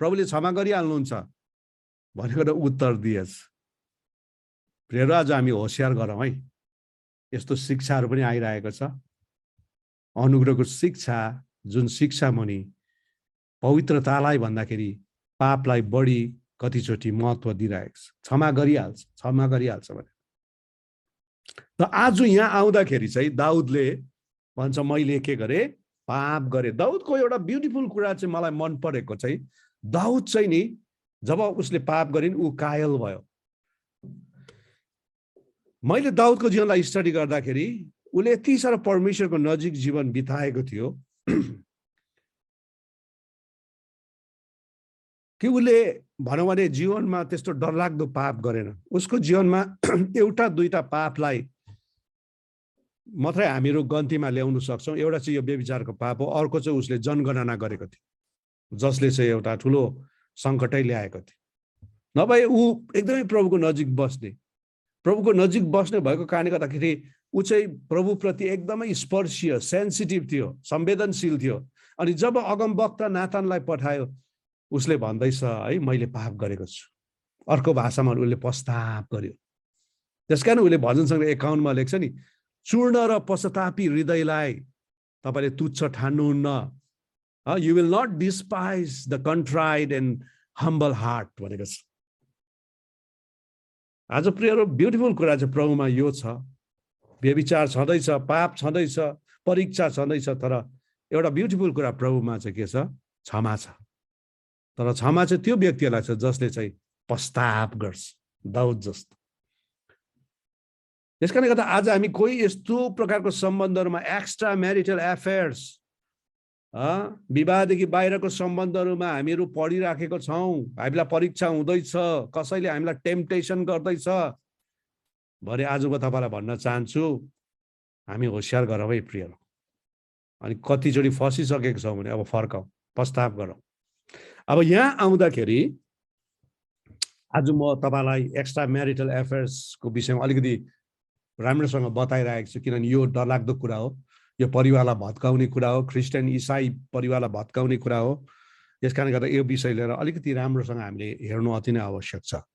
प्रभुले क्षमा गरिहाल्नुहुन्छ भनेको उत्तर दिएछ। प्रियहरू, आज हामी होसियार गरौँ है, यस्तो शिक्षाहरू पनि आइरहेको छ। अनुग्रहको शिक्षा, जुन शिक्षा मुनि पवित्रतालाई भन्दाखेरि पापलाई बढी कतिचोटि महत्त्व दिइरहेको छ। क्षमा गरिहाल्छ भने। त आज यहाँ आउँदाखेरि चाहिँ दाउदले भन्छ मैले के गरेँ? पाप गरेँ। दाउदको एउटा ब्युटिफुल कुरा चाहिँ मलाई मन परेको चाहिँ, दाउद चाहिँ नि जब उसले पाप गरिन् ऊ कायल भयो। मैले दाउदको जीवनलाई स्टडी गर्दाखेरि उसले यति साह्रो परमेश्वरको नजिक जीवन बिताएको थियो कि उसले भनौँ भने जीवनमा त्यस्तो डरलाग्दो पाप गरेन। उसको जीवनमा एउटा दुईटा पापलाई मात्रै हामीहरू गन्तीमा ल्याउन सक्छौँ। एउटा चाहिँ यो व्यभिचारको पाप हो, अर्को चाहिँ उसले जनगणना गरेको थियो, जसले चाहिँ एउटा ठुलो सङ्कटै ल्याएको थियो। नभए ऊ एकदमै प्रभुको नजिक बस्ने भएको कारणले गर्दाखेरि ऊ चाहिँ प्रभुप्रति एकदमै स्पर्शीय, सेन्सिटिभ थियो, संवेदनशील थियो। अनि जब अगमवक्ता नातानलाई पठायो, उसले भन्दैछ है मैले पाप गरेको छु। अर्को भाषामा उसले पश्चाताप गर्यो। त्यसकारण उसले भजन सङ्ग्रह 51 मा लेख्छ नि, चूर्ण र पश्चातापी हृदयलाई तपाईँले तुच्छ ठान्नुहुन्न। You will not despise the contrite and humble heart भनेको छ। आज प्रियहरू, ब्युटिफुल कुरा चाहिँ प्रभुमा यो छ। व्यभिचार छँदैछ, पाप छँदैछ, परीक्षा छँदैछ, तर एउटा ब्युटिफुल कुरा प्रभुमा चाहिँ के छ? क्षमा छ। तर क्षमा चाहिँ त्यो व्यक्तिलाई छ जसले चाहिँ पश्चाताप गर्छ, दाउद जस्तो। त्यसकारणले गर्दा आज हामी कोही यस्तो प्रकारको सम्बन्धहरूमा, एक्स्ट्रा म्यारिटल एफेयर्स, विवाहदेखि बाहिरको सम्बन्धहरूमा हामीहरू पढिराखेको छौँ। हामीलाई परीक्षा हुँदैछ, कसैले हामीलाई टेम्पटेसन गर्दैछ भरे आज म तपाईँलाई भन्न चाहन्छु, हामी होसियार गरौँ है प्रियहरू। अनि कतिचोटि फसिसकेको छौँ भने अब फर्काउँ, पश्चाताप गरौँ। अब यहाँ आउँदाखेरि आज म तपाईँलाई एक्स्ट्रा म्यारिटल एफेयर्सको विषयमा अलिकति राम्रोसँग बताइरहेको छु, किनभने यो डरलाग्दो कुरा हो, यो परिवारलाई भत्काउने कुरा हो, क्रिस्चियन इसाई परिवारलाई भत्काउने कुरा हो। यस कारणले गर्दा यो विषय लिएर अलिकति राम्रोसँग हामीले हेर्नु अति नै आवश्यक छ।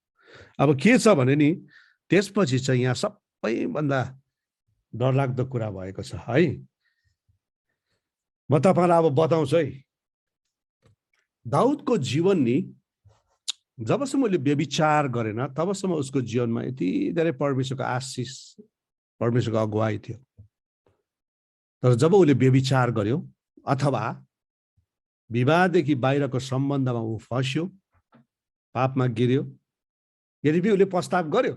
अब के छ भने नि, त्यसपछि चाहिँ यहाँ सबैभन्दा डरलाग्दो कुरा भएको छ है। म तपाईँलाई अब बताउँछु है। दाउदको जीवन नि जबसम्म उसले व्यभिचार गरेन तबसम्म उसको जीवनमा यति धेरै परमेश्वरको आशिष, परमेश्वरको अगुवाई थियो। तर जब उसले व्यभिचार गर्यो अथवा विवाहदेखि बाहिरको सम्बन्धमा ऊ फस्यो, पापमा गिर्यो, यद्यपि उसले पश्चाताप गर्यो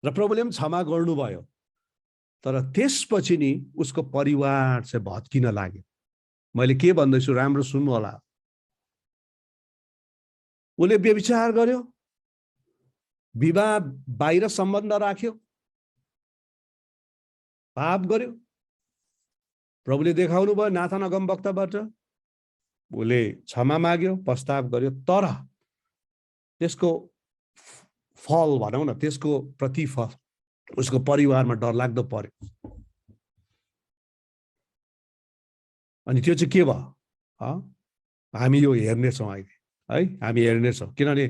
र प्रभुले पनि क्षमा गर्नुभयो, तर त्यसपछि नि उसको परिवार चाहिँ भत्किन लाग्यो। मैले के भन्दैछु राम्रो सुन्नु होला। उसले व्यभिचार गर्यो, विवाह बाहिर सम्बन्ध राख्यो, पाप गर्यो। प्रभुले देखाउनु भयो नाथान अगमवक्ताबाट, उसले क्षमा माग्यो, पश्चाताप गर्यो, तर त्यसको फल भनौँ न, त्यसको प्रतिफल उसको परिवारमा डरलाग्दो पर्यो। अनि त्यो चाहिँ के भयो? हामी यो हेर्नेछौँ अहिले है, हामी हेर्नेछौँ। किनभने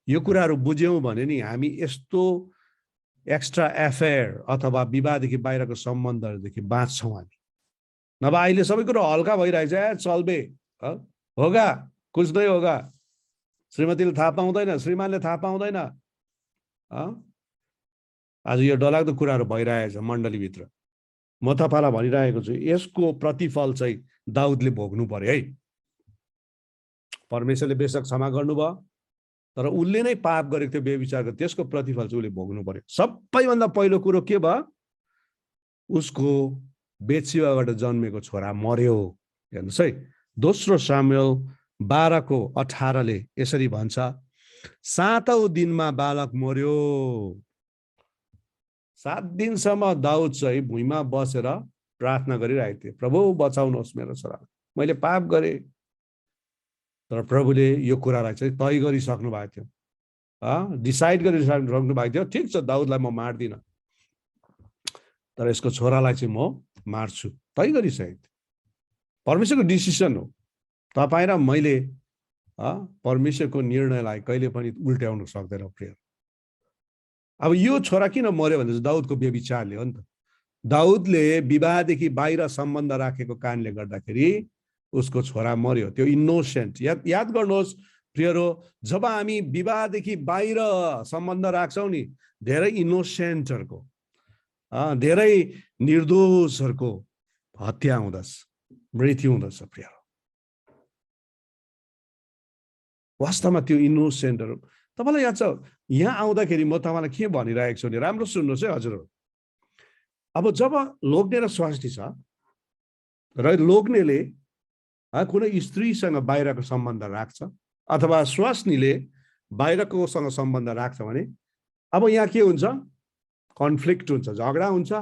यो कुराहरू बुझ्यौँ भने नि हामी यस्तो एक्स्ट्रा एफेयर अथवा विवाहदेखि बाहिरको सम्बन्धहरूदेखि बाँच्छौँ हामी। नभए अहिले सबै कुरो हल्का भइरहेछ, चल्बे होगा कुछ नै होगा, श्रीमतीले थाहा पाउँदैन, श्रीमानले थाहा पाउँदैन। आज यो डरलाग्दो कुराहरू भइरहेछ मण्डलीभित्र। म तपाईँलाई भनिरहेको छु, यसको प्रतिफल चाहिँ दाउदले भोग्नु पर्यो है। परमेश्वरले बेशक क्षमा गर्नुभयो, तर उसले नै पाप गरेको थियो, व्यभिचार गरेको, त्यसको प्रतिफल चाहिँ उसले भोग्नु पर्यो। सबैभन्दा पहिलो कुरो के भयो? उसको बेत्सिबाबाट जन्मेको छोरा मर्यो। हेर्नुहोस् है, दोस्रो सामुएल 12:18 यसरी भन्छ, 7औं दिनमा बालक मर्यो। 7 दिनसम्म दाउद चाहिँ भुइँमा बसेर प्रार्थना गरिरहेको थियो, प्रभु बचाउनुहोस् मेरो छोरालाई, मैले पाप गरेँ। तर प्रभुले यो कुरालाई चाहिँ तय गरिसक्नु भएको थियो, डिसाइड गरिसक्नु भएको थियो। ठिक छ, दाउदलाई म मार्दिनँ, तर यसको छोरालाई चाहिँ म मार्छु, तय गरिसकेको थियो। परमेश्वरको डिसिसन हो। तपाईँ र मैले परमेश्वरको निर्णयलाई कहिले पनि उल्ट्याउनु सक्दैन प्रिय। अब यो छोरा किन मर्यो भने दाउदको व्यभिचारले हो नि त। दाउदले विवाहदेखि बाहिर सम्बन्ध राखेको कारणले गर्दाखेरि उसको छोरा मर्यो। त्यो इनोसेन्ट, याद गर्नुहोस् प्रियरो, जब हामी विवाहदेखि बाहिर सम्बन्ध राख्छौँ नि, धेरै इनोसेन्टहरूको, धेरै निर्दोषहरूको हत्या हुँदछ, मृत्यु हुँदछ प्रिय। वास्तवमा त्यो इनोसेन्टहरू, तपाईँलाई याद छ, यहाँ आउँदाखेरि म तपाईँलाई के भनिरहेको छु भने राम्रो सुन्नुहोस् है हजुरहरू। अब जब लोग्ने र स्वास्नी छ र लोग्नेले कुनै स्त्रीसँग बाहिरको सम्बन्ध राख्छ अथवा स्वास्नीले बाहिरकोसँग सम्बन्ध राख्छ भने अब यहाँ के हुन्छ? कन्फ्लिक्ट हुन्छ, झगडा हुन्छ।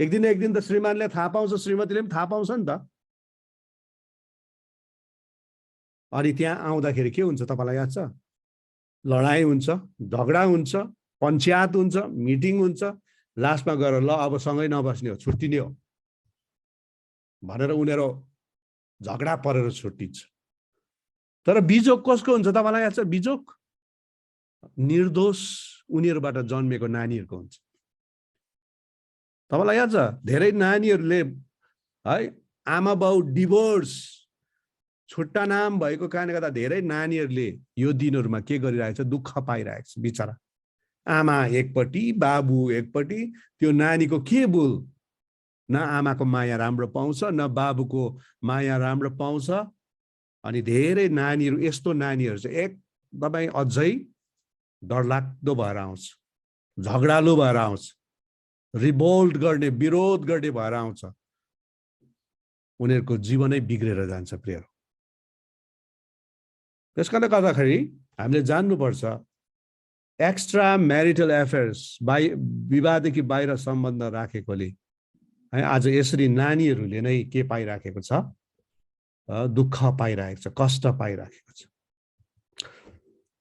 एक दिन त श्रीमानले थाहा पाउँछ, श्रीमतीले पनि थाहा पाउँछ नि त। अनि त्यहाँ आउँदाखेरि के हुन्छ तपाईँलाई याद छ? लडाइँ हुन्छ, झगडा हुन्छ, पञ्चायत हुन्छ, मिटिङ हुन्छ, लास्टमा गएर ल अब सँगै नबस्ने हो, छुट्टिने हो भनेर उनीहरू झगडा परेर छुट्टिन्छ। तर बिजोग कसको हुन्छ तपाईँलाई याद छ? बिजोग निर्दोष उनीहरूबाट जन्मेको नानीहरूको हुन्छ। तपाईँलाई याद छ, धेरै नानीहरूले है आमा बाउ डिभोर्स, छुट्टा नाम भएको कारणले गर्दा धेरै नानीहरूले यो दिनहरूमा के गरिरहेको छ? दुःख पाइरहेको छ बिचरा। आमा एकपट्टि, बाबु एकपट्टि, त्यो नानीको के भुल? न आमाको माया राम्रो पाउँछ, न बाबुको माया राम्रो पाउँछ। अनि धेरै नानीहरू, यस्तो नानीहरू चाहिँ एकदमै अझै डरलाग्दो भएर आउँछ, झगडालु भएर आउँछ, रिभोल्ट गर्ने, विरोध गर्ने भएर आउँछ। उनीहरूको जीवनै बिग्रेर जान्छ प्रिय। त्यसकारणले गर्दाखेरि हामीले जान्नुपर्छ, एक्स्ट्रा म्यारिटल एफेयर्स, विवाहदेखि बाहिर सम्बन्ध राखेकोले है आज यसरी नानीहरूले नै के पाइराखेको छ? दुःख पाइरहेको छ, कष्ट पाइराखेको छ।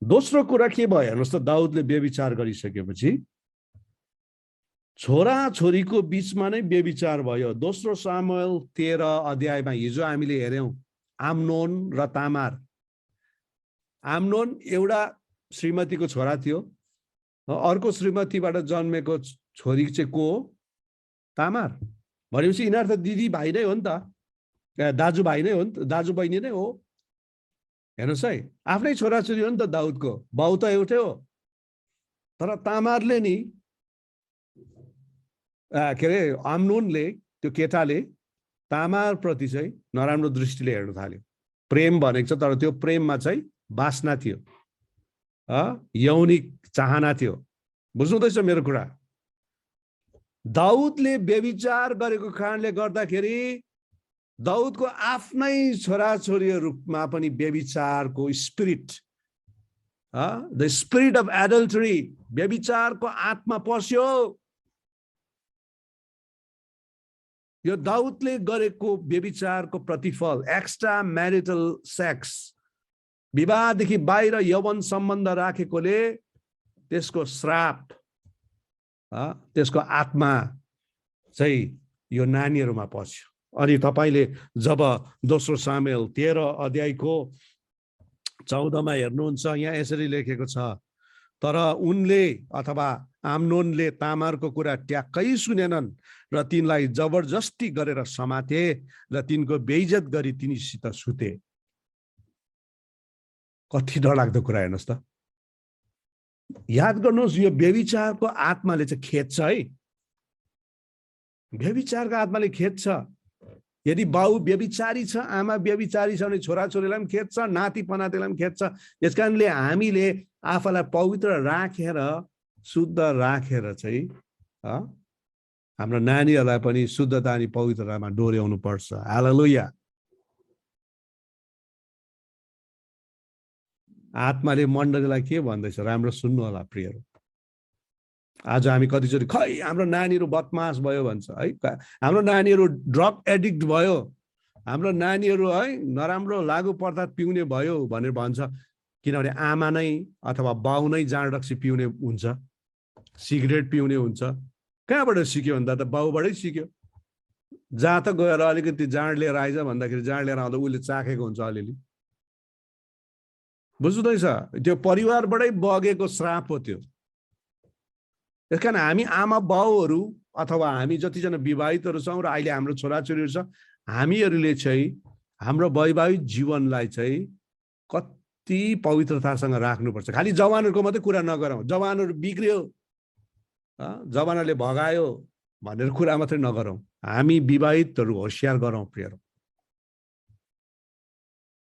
दोस्रो कुरा के भयो हेर्नुहोस् त, दाउदले व्यभिचार गरिसकेपछि छोरा छोरीको बीचमा नै व्यभिचार भयो। दोस्रो सामुएल 13 हिजो हामीले हेर्यौं, आम्नोन र तामार। आम्नोन एउटा श्रीमतीको छोरा थियो, अर्को श्रीमतीबाट जन्मेको छोरी चाहिँ को हो? तामार। भनेपछि यिनीहरू त दिदी भाइ नै हो नि त, दाजुभाइ नै हो नि त, दाजु बहिनी नै हो। हेर्नुहोस् है, आफ्नै छोराछोरी हो नि त दाउदको, बाउ त एउटै हो। तर तामारले नि के अरे आम्नोनले, त्यो केटाले तामार प्रति चाहिँ नराम्रो दृष्टिले हेर्न थाल्यो। प्रेम भनेको छ, तर त्यो प्रेममा चाहिँ वासना थियो, यौनिक चाहना थियो। बुझ्नुहुँदैछ मेरो कुरा? दाउदले व्यभिचार गरेको कारणले गर्दाखेरि दाउदको आफ्नै छोराछोरीहरूमा पनि व्यभिचारको spirit the spirit of adultery, व्यभिचारको आत्मा पस्यो। यो दाउदले गरेको व्यभिचारको प्रतिफल, एक्स्ट्रा म्यारिटल सेक्स, विवाहदेखि बाहिर यौवन सम्बन्ध राखेकोले त्यसको श्राप, त्यसको आत्मा चाहिँ यो नानीहरूमा पस्यो। अनि तपाईले जब दोस्रो सामुएल 13 अध्यायको 14 हेर्नुहुन्छ, यहाँ यसरी लेखेको छ, तर उनले अथवा आम्नोनले तामारको कुरा ट्याक्कै सुनेनन् र तिनलाई जबरजस्ती गरेर समाते र तिनको बेइज्जत गरी तिनीसित सुते। कति डरलाग्दो कुरा हेर्नुहोस् त। याद गर्नुहोस्, यो व्यभिचारको आत्माले चाहिँ खेद्छ है। व्यभिचारको आत्माले खेद्छ। यदि बाउ व्यभिचारी छ, आमा व्यभिचारी छ भने छोराछोरीलाई पनि खेद्छ, नाति पनातिलाई पनि खेद्छ। यसकारणले हामीले आफूलाई पवित्र राखेर, शुद्ध राखेर चाहिँ हाम्रो नानीहरूलाई पनि शुद्धता अनि पवित्रतामा डोर्याउनु पर्छ। हालेलुया। आत्माले मण्डलीलाई के भन्दैछ राम्रो सुन्नु होला प्रियहरू। आज हामी कतिचोटि खै हाम्रो नानीहरू बदमास भयो भन्छ है, हाम्रो नानीहरू ड्रग एडिक्ट भयो, हाम्रो नानीहरू है नराम्रो लागु पदार्थ पिउने भयो भनेर भन्छ। किनभने आमा नै अथवा बाउ नै जाँड रक्सी पिउने हुन्छ, सिगरेट पिउने हुन्छ। कहाँबाट सिक्यो भन्दा त बाउबाटै सिक्यो। जहाँ त गएर अलिकति जाँड लिएर आइज भन्दाखेरि जाँड लिएर आउँदा उसले चाखेको हुन्छ अलिअलि। बुझ्दैछ? त्यो परिवारबाटै बगेको श्राप हो त्यो। त्यसकारण हामी आमा बाउहरू अथवा हामी जतिजना विवाहितहरू छौँ र अहिले हाम्रो छोराछोरीहरू छ, हामीहरूले चाहिँ हाम्रो वैवाहिक जीवनलाई चाहिँ कति पवित्रतासँग राख्नुपर्छ। खालि जवानहरूको मात्रै कुरा नगरौँ, जवानहरू बिग्रियो, जवानहरूले भगायो भनेर कुरा मात्रै नगरौँ। हामी विवाहितहरू होसियार गरौँ प्रियहरू।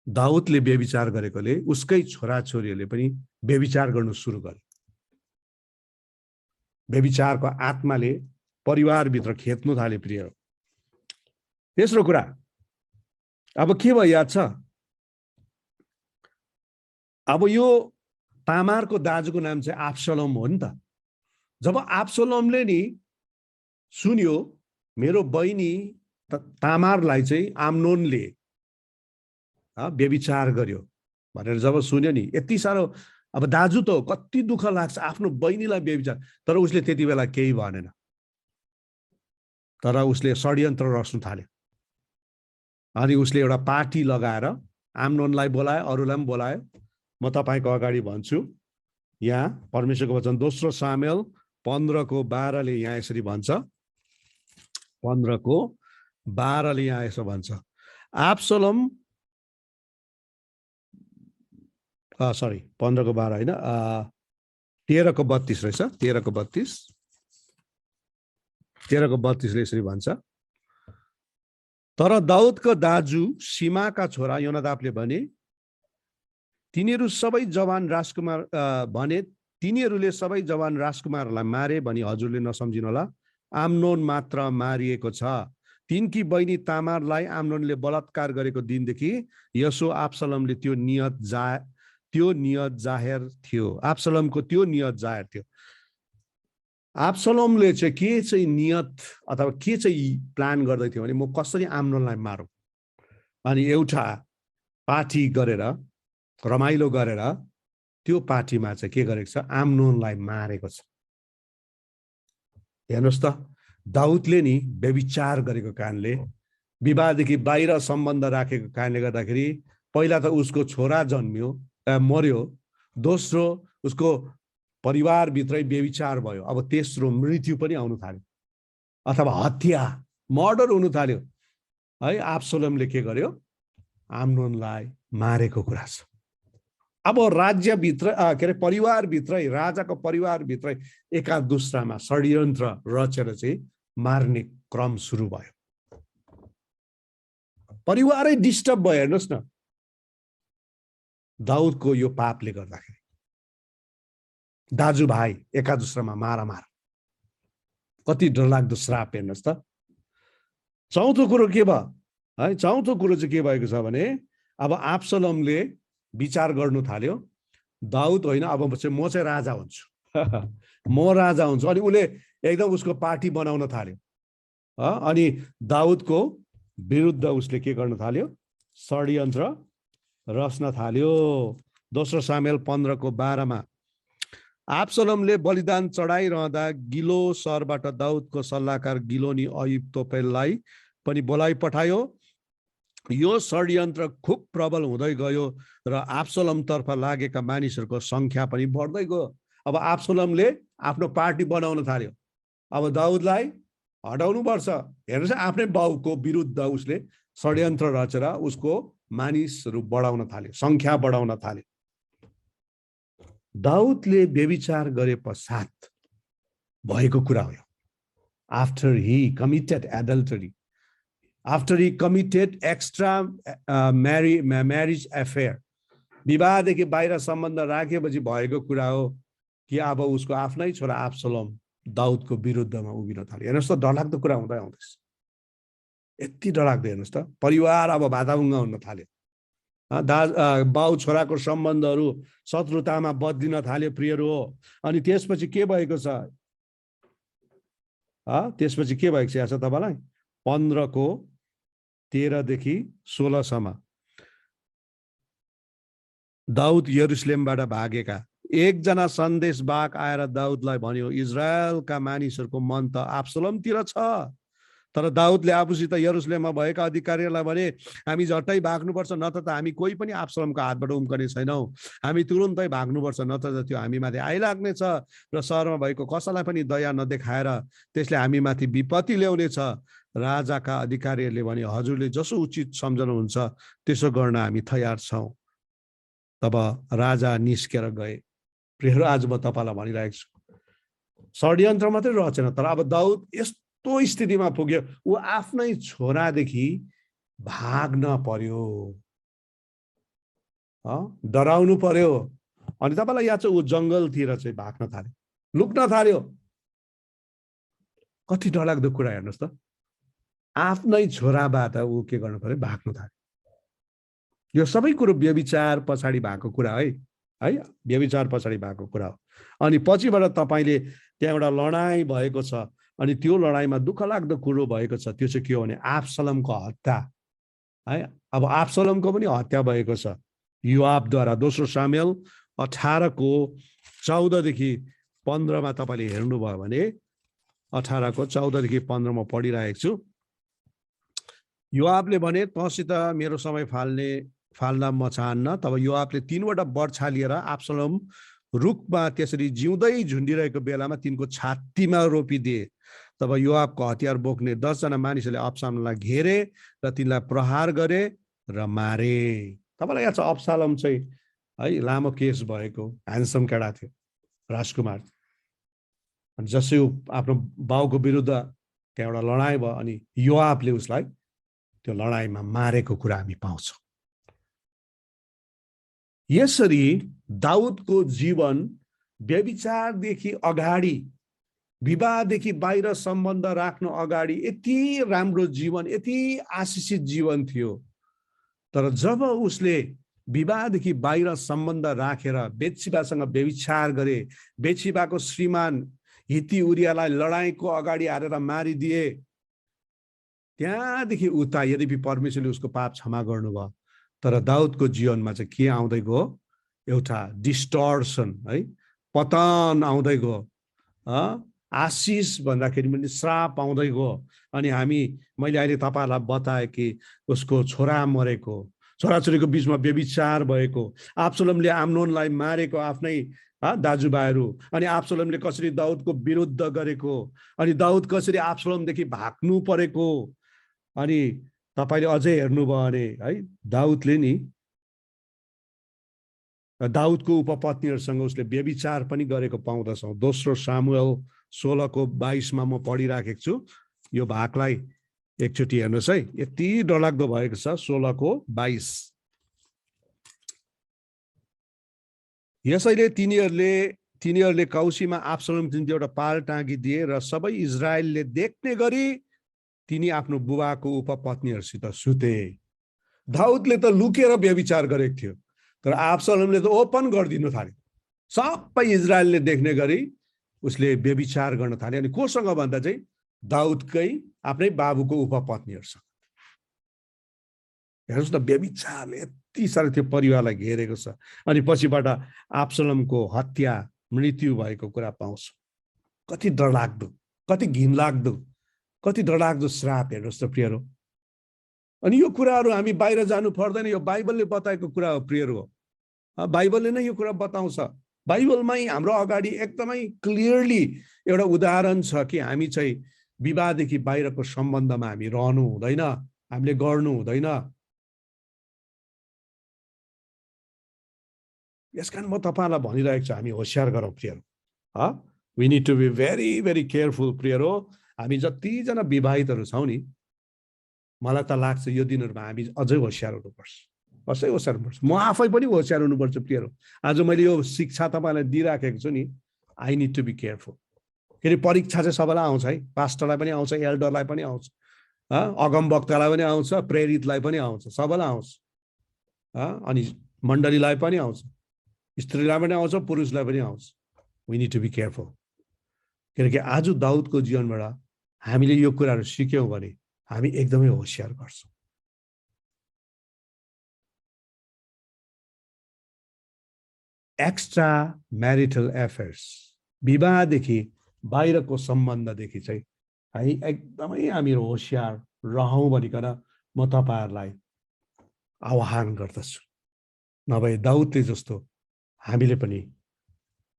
दाउदले व्यभिचार गरेकोले उसकै छोराछोरीहरूले पनि व्यभिचार गर्नु सुरु गरे। व्यभिचारको आत्माले परिवारभित्र खेद्नु थाले प्रियहरू। तेस्रो कुरा अब के भयो याद छ? अब यो तामारको दाजुको नाम चाहिँ आब्सलोम हो नि त। जब आब्सलोमले नि सुन्यो मेरो बहिनी तामारलाई चाहिँ आम्नोनले व्यभिचार गर्यो भनेर जब सुन्यो नि, यति साह्रो अब दाजु त कति दुःख लाग्छ आफ्नो बहिनीलाई व्यभिचार। तर उसले त्यति बेला केही भनेन, तर उसले षड्यन्त्र रच्नु थाल्यो। अनि उसले एउटा पार्टी लगाएर आम्नोनलाई बोलायो, अरूलाई पनि बोलायो। म तपाईँको अगाडि भन्छु, यहाँ परमेश्वरको वचन दोस्रो सामुएल 15:12 यहाँ यसरी भन्छ। 15:12 यहाँ यसो भन्छ, आब्सलोम 15:12 होइन 13:32 रहेछ। 13:32 यसरी भन्छ, तर दाउदको दाजु सीमाका छोरा योनादाबले भने तिनीहरूले सबै जवान राजकुमारलाई मारे भनी हजुरले नसम्झिनुहोला। आम्नोन मात्र मारिएको छ। तिनकी बहिनी तामारलाई आम्नोनले बलात्कार गरेको दिनदेखि यसो आब्सलोमले त्यो नियत जाहेर थियो। आब्सलोमको त्यो नियत जाहेर थियो। आब्सलोमले चाहिँ के चाहिँ नियत अथवा के चाहिँ प्लान गर्दै थियो भने म कसरी आम्नोनलाई मारौँ। अनि एउटा पार्टी गरेर रमाइलो गरेर त्यो पार्टीमा चाहिँ के गरेको छ, आम्नोनलाई मारेको छ। हेर्नुहोस् त, दाउदले नि व्यभिचार गरेको कारणले, विवाहदेखि बाहिर सम्बन्ध राखेको कारणले गर्दाखेरि पहिला त उसको छोरा मर्यो, दोस्रो उसको परिवारभित्रै व्यभिचार भयो। अब तेस्रो मृत्यु पनि आउनु थाल्यो अथवा हत्या, मर्डर हुनु थाल्यो है। आब्सलोमले के गर्यो, आम्नोनलाई मारेको कुरा छ। अब राज्यभित्र के अरे परिवारभित्रै, राजाको परिवारभित्रै एका दुस्रामा षड्यन्त्र रचेर चाहिँ मार्ने क्रम सुरु भयो। परिवारै डिस्टर्ब भयो। हेर्नुहोस् न, दाउदको यो पापले गर्दाखेरि दाजुभाइ एका दुस्रामा मारामार, कति डरलाग्दो श्राप। हेर्नुहोस् त। चौथो कुरो के भयो है? चौथो कुरो चाहिँ के भएको छ भने अब आब्सलोमले विचार गर्नु थाल्यो, दाउद होइन, अब म चाहिँ राजा हुन्छु म राजा हुन्छु। अनि उसले एकदम उसको पार्टी बनाउन थाल्यो। अनि दाउदको विरुद्ध उसले के गर्न थाल्यो? षड्यन्त्र रच्न थाल्यो। दोस्रो सामुएल 15:12 आब्सलोमले बलिदान चढाइरहँदा गिलो सहरबाट दाउदको सल्लाहकार गिलोनी अहितोपेललाई पनि बोलाइ पठायो। यो षड्यन्त्र खुब प्रबल हुँदै गयो र आब्सलोमतर्फ लागेका मानिसहरूको सङ्ख्या पनि बढ्दै गयो। अब आब्सलोमले आफ्नो पार्टी बनाउन थाल्यो। अब दाउदलाई हटाउनु पर्छ। हेर्नुहोस्, आफ्नै बाउको विरुद्ध उसले षड्यन्त्र रचेर उसको मानिसहरू बढाउन थाल्यो, सङ्ख्या बढाउन थाल्यो। दाउदले व्यभिचार गरे पश्चात भएको कुरा हो। After he committed adultery, after he committed extra marriage affair, विवाहदेखि बाहिर सम्बन्ध राखेपछि भएको कुरा हो कि अब उसको आफ्नै छोरा अब्सलोम दाउदको विरुद्धमा उभिन थाल्यो। हेर्नुहोस् त, डरलाग्दो कुरा हुँदै आउँदैछ। यति डरलाग्दो। हेर्नुहोस् त, परिवार अब भादाभुङ्गा हुन थाल्यो। बाउ छोराको सम्बन्धहरू शत्रुतामा बदलिन थाल्यो, प्रियहरू हो। अनि त्यसपछि के भएको छ? त्यसपछि के भएको छ याद छ तपाईँलाई? 15:13-16 दाउद यरुशलेमबाट भागेका एकजना सन्देशवाहक आएर दाउदलाई भन्यो, इजरायलका मानिसहरूको मन त अब्सलोमतिर छ। तर दाउदले आफूसित यरुशलेममा भएका अधिकारीहरूलाई भने, हामी झट्टै भाग्नुपर्छ, नत्र त हामी कोही पनि अब्सलोमको हातबाट उम्कने छैनौँ। हामी तुरुन्तै भाग्नुपर्छ, नत्र त त्यो हामीमाथि आइलाग्नेछ र सहरमा भएको कसैलाई पनि दया नदेखाएर त्यसले हामीमाथि विपत्ति ल्याउनेछ। राजाका अधिकारीहरूले भने, हजुरले जसो उचित सम्झनुहुन्छ त्यसो गर्न हामी तयार छौँ। तब राजा निस्केर गए। प्रियहरू, आज म तपाईँलाई भनिरहेको छु, षड्यन्त्र मात्रै रचेन, तर अब दाउद यस्तो स्थितिमा पुग्यो, ऊ आफ्नै छोरादेखि भाग्न पर्यो, डराउनु पर्यो। अनि तपाईँलाई याद छ, ऊ जङ्गलतिर चाहिँ भाग्न थाल्यो, लुक्न थाल्यो। कति डरलाग्दो कुरा। हेर्नुहोस् त, आफ्नै छोराबाट ऊ के गर्नु पर्यो? भाग्न थाल्यो। यो सबै कुरो व्यभिचार पछाडि भएको कुरा है, व्यभिचार पछाडि भएको कुरा हो। अनि पछिबाट तपाईँले त्यहाँ एउटा लडाइँ भएको छ, अनि त्यो लडाइँमा दुःख लाग्दो कुरो भएको छ। त्यो चाहिँ के हो भने अब्सलोमको हत्या है। अब अब्सलोमको पनि हत्या भएको छ योआबद्वारा। दोस्रो सामुएल 18:14-15 तपाईँले हेर्नुभयो भने 18:14-15 म पढिरहेको छु। योआबले भने, तँसित मेरो समय फाल्न म चाहन्न। तब योआबले 3वटा बर्छा लिएर अब्सलोम रुखमा त्यसरी जिउँदै झुन्डिरहेको बेलामा तिनको छातीमा रोपिदिए। तब योआबको हतियार बोक्ने 10 जना मानिसहरूले अब्सलोमलाई घेरे र तिनलाई प्रहार गरे र मारे। तपाईँलाई याद छ, अब्सलोम चाहिँ है लामो केस भएको ह्यान्डसम केटा थियो, राजकुमार। अनि जसै आफ्नो बाउको विरुद्ध त्यहाँ एउटा लडाइँ भयो, अनि योआबले उसलाई त्यो लडाइँमा मारेको कुरा हामी पाउँछौँ। यसरी दाउदको जीवन व्यभिचारदेखि अगाडि, विवाहदेखि बाहिर सम्बन्ध राख्नु अगाडि यति राम्रो जीवन, यति आशिषित जीवन थियो। तर जब उसले विवाहदेखि बाहिर सम्बन्ध राखेर बेत्सिबासँग व्यभिचार गरे, बेत्सिबाको श्रीमान हित्ती उरियालाई लडाइँको अगाडि हालेर मारिदिए, त्यहाँदेखि उता यद्यपि परमेश्वरले उसको पाप क्षमा गर्नुभयो, तर दाउदको जीवनमा चाहिँ के आउँदै गयो? एउटा डिस्टर्सन है, पतन आउँदै गयो। आशिष भन्दाखेरि पनि श्राप आउँदै गयो। अनि मैले अहिले तपाईँहरूलाई बताएँ कि उसको छोरा मरेको, छोराछोरीको बिचमा व्यभिचार भएको, अब्सलोमले आम्नोनलाई मारेको आफ्नै दाजुभाइहरू, अनि अब्सलोमले कसरी दाउदको विरुद्ध गरेको, अनि दाउद कसरी अब्सलोमदेखि भाग्नु परेको। अनि तपाईँले अझै हेर्नुभयो भने है, दाउदले नि दाउदको उपपत्नीहरूसँग उसले व्यभिचार पनि गरेको पाउँदछौँ। दोस्रो सामुएल 16:22 म पढिराखेको छु। यो भागलाई एकचोटि हेर्नुहोस् है, यति डरलाग्दो भएको छ। 16:22 यसैले तिनीहरूले कौसीमा अब्सलोमको निम्ति एउटा पाल टाँगिदिए र सबै इजरायलले देख्ने गरी तिनी आफ्नो बुबाको उपपत्नीहरूसित सुते। दाउदले त लुकेर व्यभिचार गरेको थियो, तर अब्सलोमले त ओपन गरिदिनु थाल्यो, सबै इजरायलले देख्ने गरी उसले व्यभिचार गर्न थाल्यो। अनि कोसँग भन्दा चाहिँ दाउदकै आफ्नै बाबुको उपपत्नीहरूसँग। हेर्नुहोस् न, व्यभिचारले यति साह्रो त्यो परिवारलाई घेरेको छ। अनि पछिबाट अब्सलोमको हत्या, मृत्यु भएको कुरा पाउँछ। कति डरलाग्दो, कति घिनलाग्दो, कति डरलाग्दो श्राप। हेर्नुहोस् त प्रियहरू। अनि यो कुराहरू हामी बाहिर जानु पर्दैन, यो बाइबलले बताएको कुरा हो प्रियहरू। बाइबलले नै यो कुरा बताउँछ। बाइबलमै हाम्रो अगाडि एकदमै क्लियरली एउटा उदाहरण छ कि हामी चाहिँ विवाहदेखि बाहिरको सम्बन्धमा हामी रहनु हुँदैन, हामीले गर्नु हुँदैन। यसकारण म तपाईँलाई भनिरहेको छु, हामी होसियार गरौँ प्रियहरू। We need to be very very careful प्रियहरू। हामी जतिजना विवाहितहरू छौँ नि, मलाई त लाग्छ यो दिनहरूमा हामी अझै होसियार हुनुपर्छ, अझै होसियार हुनुपर्छ। म आफै पनि होसियार हुनुपर्छ प्रियहरू। आज मैले यो शिक्षा तपाईँलाई दिइराखेको छु नि, I need to be careful. फेरि परीक्षा चाहिँ सबैलाई आउँछ है, पास्टरलाई पनि आउँछ, एल्डरलाई पनि आउँछ, अगमवक्तालाई पनि आउँछ, प्रेरितलाई पनि आउँछ, सबैलाई आउँछ। अनि मण्डलीलाई पनि आउँछ, स्त्रीलाई पनि आउँछ, पुरुषलाई पनि आउँछ। We need to be careful. किनकि आज दाउदको जीवनबाट हामीले यो कुराहरू सिक्यौँ भने हामी एकदमै होसियार गर्छौँ। एक्स्ट्रा म्यारिटल एफेयर्स, विवाहदेखि बाहिरको सम्बन्धदेखि चाहिँ है एकदमै हामी होसियार रहौँ भनिकन म तपाईँहरूलाई आह्वान गर्दछु। नभए दाउदले जस्तो हामीले पनि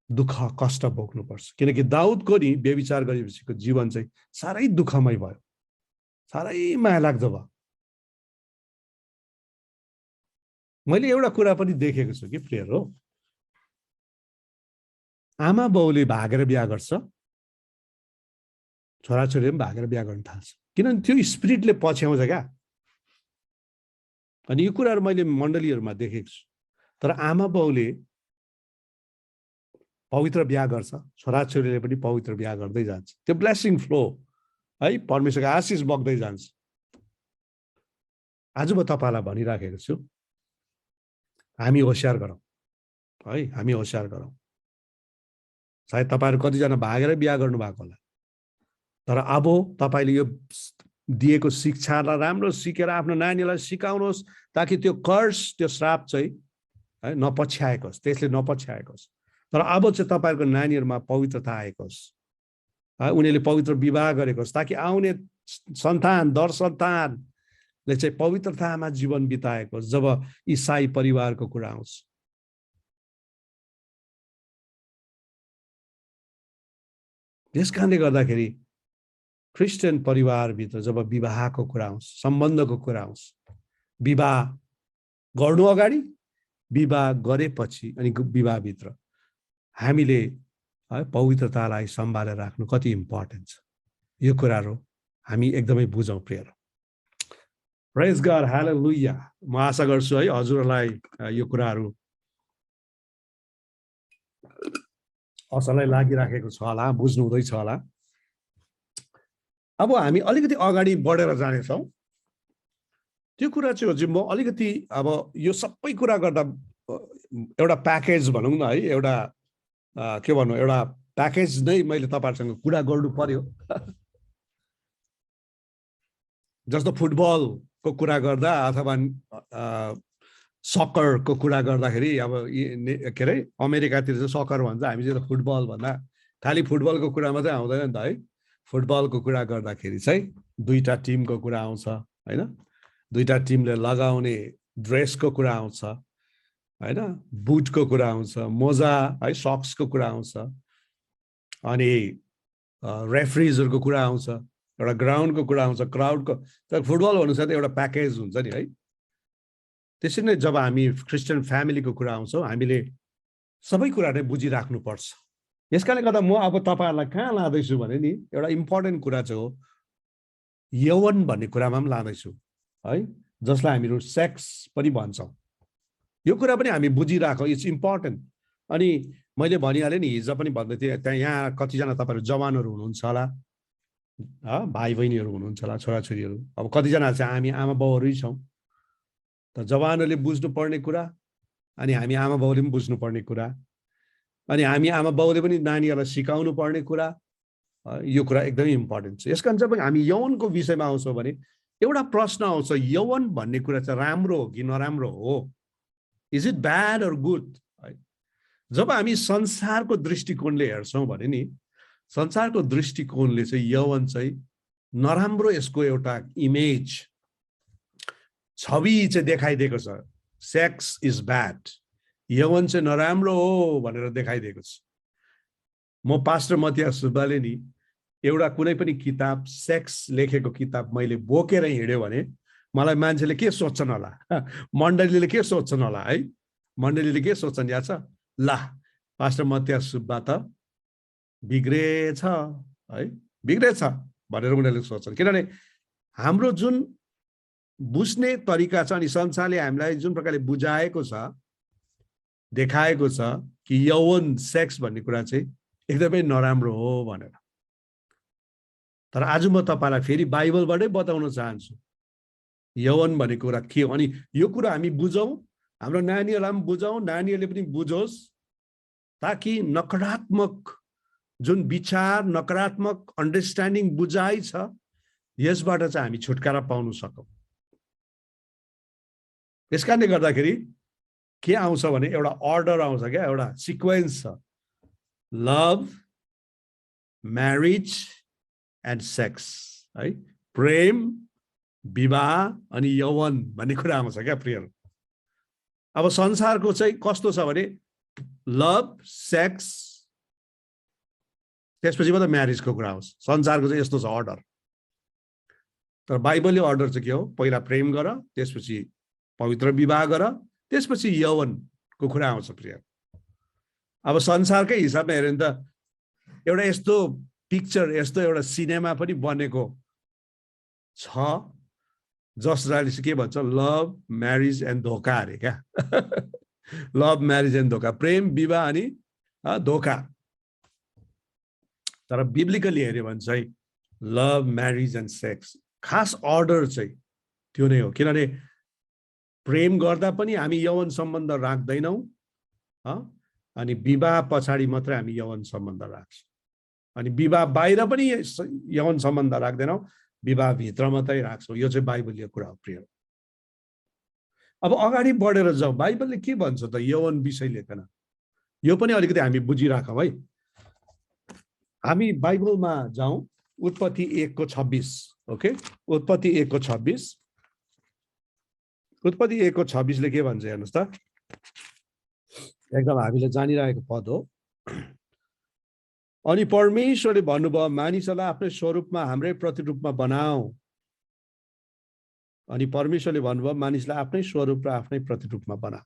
दुःख कष्ट भोग्नुपर्छ। किनकि दाउदको नि व्यभिचार गरेपछिको जीवन चाहिँ साह्रै दुःखमय भयो, साह्रै माया लाग्दो भयो। मैले एउटा कुरा पनि देखेको छु कि प्रियहरू, आमा बाउले भागेर बिहा गर्छ, छोराछोरीले पनि भागेर बिहा गर्न थाल्छ, किनभने त्यो स्पिरिटले पछ्याउँछ क्या। अनि यो कुराहरू मैले मण्डलीहरूमा देखेको छु। तर आमा बाउले पवित्र बिहा गर्छ, छोराछोरीले पनि पवित्र बिहा गर्दै जान्छ, त्यो ब्लेसिङ फ्लो है, परमेश्वरको आशिष बग्दै जान्छ। आज म तपाईँलाई भनिराखेको छु, हामी होसियार गरौँ है, हामी होसियार गरौँ। सायद तपाईँहरू कतिजना भागेर बिहा गर्नु भएको होला, तर अब तपाईँले यो दिएको शिक्षालाई राम्रो सिकेर आफ्नो नानीलाई सिकाउनुहोस्, ताकि त्यो कर्स, त्यो श्राप चाहिँ है नपछ्याएको होस्, त्यसले नपछ्याएको होस्। तर अब चाहिँ तपाईँहरूको नानीहरूमा पवित्रता आएको होस्, उनीहरूले पवित्र विवाह गरेको होस्, ताकि आउने सन्तान, दर सन्तानले चाहिँ पवित्रतामा जीवन बिताएको होस् जब इसाई परिवारको कुरा आउँछ। त्यस कारणले गर्दाखेरि क्रिस्चियन परिवारभित्र जब विवाहको कुरा आउँछ, सम्बन्धको कुरा आउँछ, विवाह गर्नु अगाडि, विवाह गरेपछि अनि विवाहभित्र हामीले पवित्रतालाई सम्हालेर राख्नु कति इम्पोर्टेन्ट छ, यो कुराहरू हामी एकदमै बुझौँ प्रियहरू। प्रेज गॉड, हालेलुया। म आशा गर्छु है हजुरहरूलाई यो कुराहरू असलै लागिराखेको छ होला, बुझ्नु हुँदैछ होला। अब हामी अलिकति अगाडि बढेर जानेछौँ। त्यो कुरा चाहिँ म अलिकति अब यो सबै कुरा गर्दा एउटा प्याकेज भनौँ न है, एउटा के भन्नु, एउटा प्याकेज नै मैले तपाईँहरूसँग कुरा गर्नु पर्यो। जस्तो फुटबलको कुरा गर्दा अथवा सक्करको कुरा गर्दाखेरि, अब के अरे अमेरिकातिर चाहिँ सक्कर भन्छ, हामी चाहिँ फुटबल भन्दा खालि फुटबलको कुरा मात्रै आउँदैन नि त है। फुटबलको कुरा गर्दाखेरि चाहिँ दुईटा टिमको कुरा आउँछ होइन, दुईटा टिमले लगाउने ड्रेसको कुरा आउँछ होइन, बुटको कुरा आउँछ, मोजा है, सक्सको कुरा आउँछ, अनि रेफरीजहरूको कुरा आउँछ, एउटा ग्राउन्डको कुरा आउँछ, क्राउडको। तर फुटबल भन्नु साथ एउटा प्याकेज हुन्छ नि है। त्यसरी नै जब हामी क्रिस्चियन फ्यामिलीको कुरा आउँछौँ, हामीले सबै कुरा नै बुझिराख्नुपर्छ। यस कारणले गर्दा म अब तपाईँहरूलाई कहाँ लाँदैछु भने नि, एउटा इम्पोर्टेन्ट कुरा चाहिँ हो यौवन भन्ने कुरामा पनि लाँदैछु है, जसलाई हामीहरू सेक्स पनि भन्छौँ। यो कुरा पनि हामी बुझिराखौँ, इट्स इम्पोर्टेन्ट। अनि मैले भनिहालेँ नि, हिजो पनि भन्दै थिएँ, त्यहाँ यहाँ कतिजना तपाईँहरू जवानहरू हुनुहुन्छ होला, भाइ बहिनीहरू हुनुहुन्छ होला, छोराछोरीहरू, अब कतिजना चाहिँ हामी आमा बाउहरू छौँ। त जवानहरूले बुझ्नुपर्ने कुरा अनि हामी आमा बाउले पनि बुझ्नुपर्ने कुरा, अनि हामी आमा बाउले पनि नानीहरूलाई सिकाउनु पर्ने कुरा, यो कुरा एकदमै इम्पोर्टेन्ट छ। यसकारण जब हामी यौवनको विषयमा आउँछौँ भने एउटा प्रश्न आउँछ, यौवन भन्ने कुरा चाहिँ राम्रो हो कि नराम्रो हो? Is it bad or good? जब हामी संसारको दृष्टिकोणले हेर्छौँ भने नि, संसारको दृष्टिकोणले चाहिँ यौवन चाहिँ नराम्रो, यसको एउटा इमेज, छवि चाहिँ देखाइदिएको छ। सेक्स इज ब्याड, यौवन चाहिँ नराम्रो हो भनेर देखाइदिएको छ। म पास्टर मतिया सुब्बाले नि एउटा कुनै पनि किताब, सेक्स लेखेको किताब मैले बोकेर हिँड्यो भने मलाई मान्छेले के सोच्छन् होला, मण्डलीले के सोच्छन् होला है, मण्डलीले के सोच्छन् याद छ, ला पास्टर मतिया सुब्बा त बिग्रेछ है, बिग्रेछ भनेर उनीहरूले सोच्छन्। किनभने हाम्रो जुन बुझ्ने तरिका छ अनि संसारले हामीलाई जुन प्रकारले बुझाएको छ, देखाएको छ कि यौवन, सेक्स भन्ने कुरा चाहिँ एकदमै नराम्रो हो भनेर। तर आज म तपाईलाई फेरि बाइबलबाटै बताउन चाहन्छु यौवन भन्ने कुरा के हो। अनि यो कुरा हामी बुझौँ, हाम्रो नानीहरूलाई पनि बुझौँ, नानीहरूले पनि बुझोस्, ताकि नकारात्मक जुन विचार, नकारात्मक अन्डरस्ट्यान्डिङ, बुझाइ छ, यसबाट चाहिँ हामी छुटकारा पाउन सकौँ। यसकारणले गर्दाखेरि के आउँछ भने एउटा अर्डर आउँछ क्या, एउटा सिक्वेन्स छ, लभ, म्यारिज एन्ड सेक्स है, प्रेम, विवाह अनि यौवन भन्ने कुरा आउँछ क्या प्रियहरू। अब संसारको चाहिँ कस्तो छ भने लभ, सेक्स, त्यसपछि मात्रै म्यारिजको कुरा आउँछ। संसारको चाहिँ यस्तो छ अर्डर। तर बाइबलले अर्डर चाहिँ के हो, पहिला प्रेम गर, त्यसपछि पवित्र विवाह गर, त्यसपछि यौवनको कुरा आउँछ प्रिय। अब संसारकै हिसाबमा हेर्यो भने त एउटा यस्तो पिक्चर, यस्तो एउटा सिनेमा पनि बनेको छ जसले के भन्छ, लभ, म्यारिज एन्ड धोका अरे क्या। लभ, म्यारिज एन्ड धोका, प्रेम, विवाह अनि धोका। तर बिब्लिकली हेऱ्यो भने चाहिँ लभ, म्यारिज एन्ड सेक्स, खास अर्डर चाहिँ त्यो नै हो। किनभने प्रेम गर्दा पनि हामी यौवन सम्बन्ध राख्दैनौँ, अनि विवाह पछाडि मात्रै हामी यौवन सम्बन्ध राख्छौँ। अनि विवाह बाहिर पनि यौवन सम्बन्ध राख्दैनौँ, विवाह भित्र मात्रै राख्छौँ। यो चाहिँ बाइबलीय कुरा हो प्रिय। अब अगाडि बढेर जाउँ, बाइबलले के भन्छ त यौवन विषय लिएर, यो पनि अलिकति हामी बुझिराखौँ है। हामी बाइबलमा जाउँ, उत्पत्ति 1:26। ओके, उत्पत्ति 1:26। उत्पत्ति 1:26ले के भन्छ हेर्नुहोस् त, एकदम हामीले जानिरहेको पद हो। अनि परमेश्वरले भन्नुभयो, मानिसहरूलाई आफ्नै स्वरूपमा, हाम्रै प्रतिरूपमा बनाऊ। अनि परमेश्वरले भन्नुभयो, मानिसलाई आफ्नै स्वरूप र आफ्नै प्रतिरूपमा बनाऊ।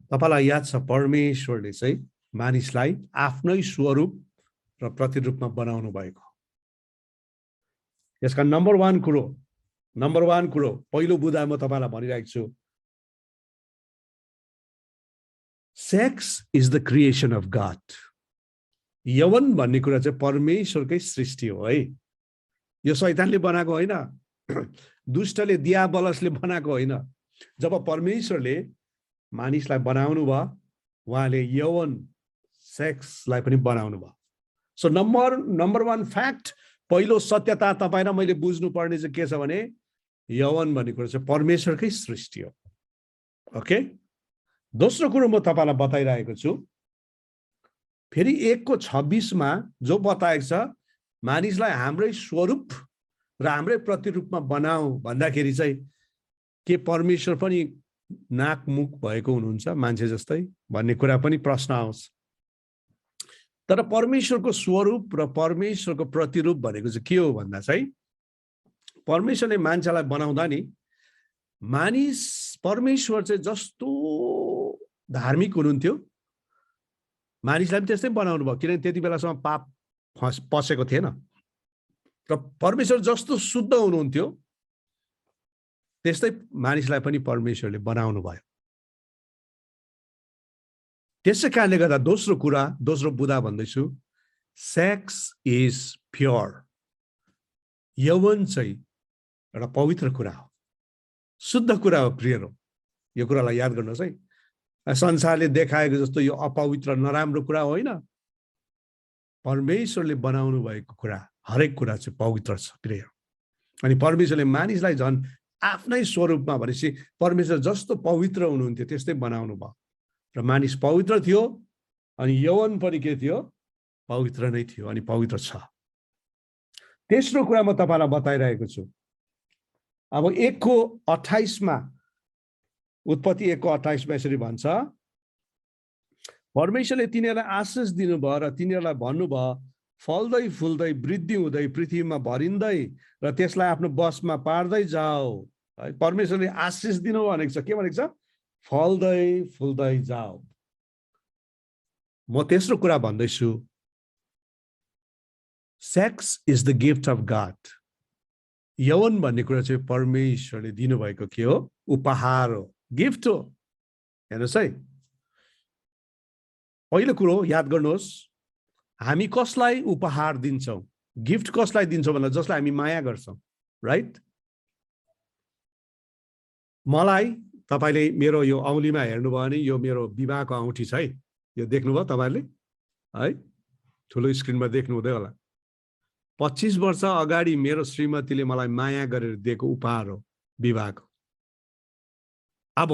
तपाईलाई याद छ, परमेश्वरले चाहिँ मानिसलाई आफ्नै स्वरूप र प्रतिरूपमा बनाउनु भएको। यसका नम्बर वान कुरो पहिलो बुँदा म तपाईलाई भनिरहेको छु, sex is the creation of God. यौवन भन्ने कुरा चाहिँ परमेश्वरकै सृष्टि हो है। यो शैतानले बनाएको होइन, दुष्टले, दियाबलसले बनाएको होइन। जब परमेश्वरले मानिसलाई बनाउनु भयो, उहाँले यौवन, सेक्सलाई पनि बनाउनु भयो। सो नम्बर वान फ्याक्ट, पहिलो सत्यता तपाईँ र मैले बुझ्नुपर्ने चाहिँ के छ भने यौवन भन्ने कुरा चाहिँ परमेश्वरकै सृष्टि हो। ओके, दोस्रो कुरो म तपाईलाई बताइरहेको छु, फेरि 1:26मा जो बताएको छ, मानिसलाई हाम्रै स्वरूप र हाम्रै प्रतिरूपमा बनाऊ भन्दाखेरि चाहिँ के परमेश्वर पनि नाक मुख भएको हुनुहुन्छ मान्छे जस्तै भन्ने कुरा पनि प्रश्न आउँछ। तर परमेश्वरको स्वरूप र परमेश्वरको प्रतिरूप भनेको चाहिँ के हो भन्दा चाहिँ, परमेश्वरले मान्छेलाई बनाउँदा नि परमेश्वर चाहिँ जस्तो धार्मिक हुनुहुन्थ्यो, मानिसलाई पनि त्यस्तै बनाउनु भयो। किनभने त्यति बेलासम्म पाप पसेको थिएन। र परमेश्वर जस्तो शुद्ध हुनुहुन्थ्यो, त्यस्तै मानिसलाई पनि परमेश्वरले बनाउनु भयो। त्यसै कारणले गर्दा दोस्रो बुँदा भन्दैछु, सेक्स इज प्योर। यौवन चाहिँ एउटा पवित्र कुरा हो, शुद्ध कुरा हो प्रियहरू। यो कुरालाई याद गर्नुहोस् है, संसारले देखाएको जस्तो यो अपवित्र नराम्रो कुरा होइन। परमेश्वरले बनाउनु भएको कुरा हरेक कुरा चाहिँ पवित्र छ प्रिय। अनि परमेश्वरले मानिसलाई झन् आफ्नै स्वरूपमा भनेपछि परमेश्वर जस्तो पवित्र हुनुहुन्थ्यो त्यस्तै बनाउनु भयो र मानिस पवित्र थियो अनि यौवन पनि के थियो? पवित्र नै थियो अनि पवित्र छ। तेस्रो कुरा म तपाईलाई बताइरहेको छु। अब 1:28 उत्पत्ति 1:28 यसरी भन्छ, परमेश्वरले तिनीहरूलाई आशिष दिनुभयो र तिनीहरूलाई भन्नुभयो फल्दै फुल्दै वृद्धि हुँदै पृथ्वीमा भरिँदै र त्यसलाई आफ्नो बसमा पार्दै जाओ। परमेश्वरले आशिष दिनु भनेको छ। के भनेको छ? फल्दै फुल्दै जाओ। म तेस्रो कुरा भन्दैछु, sex is the gift of God. यौवन भन्ने कुरा चाहिँ परमेश्वरले दिनुभएको के हो? उपहार हो, गिफ्ट हो। हेर्नुहोस् है, पहिलो कुरो याद गर्नुहोस्, हामी कसलाई उपहार दिन्छौँ? गिफ्ट कसलाई दिन्छौँ भन्दा जसलाई हामी माया गर्छौँ, राइट? मलाई तपाईले मेरो यो औँलीमा हेर्नुभयो भने यो मेरो विवाहको औँठी छ है। यो देख्नुभयो तपाईहरुले है? ठुलो स्क्रिनमा देख्नु हुँदै होला। 25 वर्ष अगाडि मेरो श्रीमतीले मलाई माया गरेर दिएको उपहार हो विवाहको। अब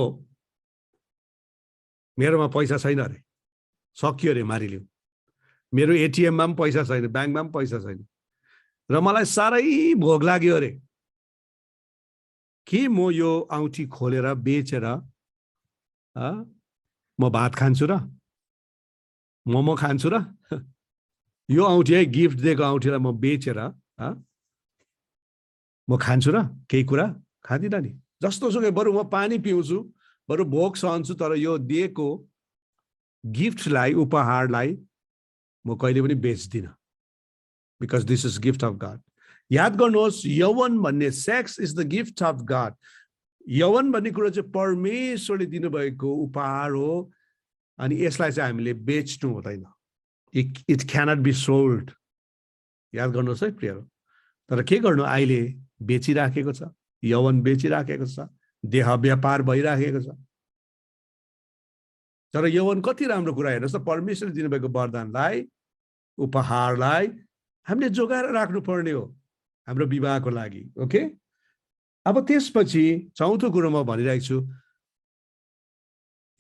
मेरोमा पैसा छैन रे, सकियो रे मारिलिउ। मेरो एटीएममा पनि पैसा छैन, ब्याङ्कमा पनि पैसा छैन र मलाई साह्रै भोग लाग्यो रे। के म यो औँठी खोलेर बेचेर म भात खान्छु र मोमो खान्छु र? यो औँठी है, गिफ्ट दिएको औँठीलाई म बेचेर म खान्छु र? केही कुरा खाँदिन नि। जस्तो सुकै बरु म पानी पिउँछु, बरु भोक सहन्छु, तर यो दिएको गिफ्टलाई, उपहारलाई म कहिले पनि बेच्दिन। Because this is gift of God. याद गर्नुहोस्, यौवन भन्ने, sex is the gift of God. यौवन भन्ने कुरा चाहिँ परमेश्वरले दिनुभएको उपहार हो अनि यसलाई चाहिँ हामीले बेच्नु हुँदैन। It cannot be sold. याद गर्नुहोस् है प्रियहरू। तर के गर्नु, अहिले बेचिराखेको छ, यौवन बेचिराखेको छ, देह व्यापार भइराखेको छ। तर यौवन कति राम्रो कुरा हेर्नुहोस् त, परमेश्वरले दिनुभएको वरदानलाई, उपहारलाई हामीले जोगाएर राख्नु पर्ने हो हाम्रो विवाहको लागि। ओके, अब त्यसपछि चौथो कुरो म भनिरहेको छु,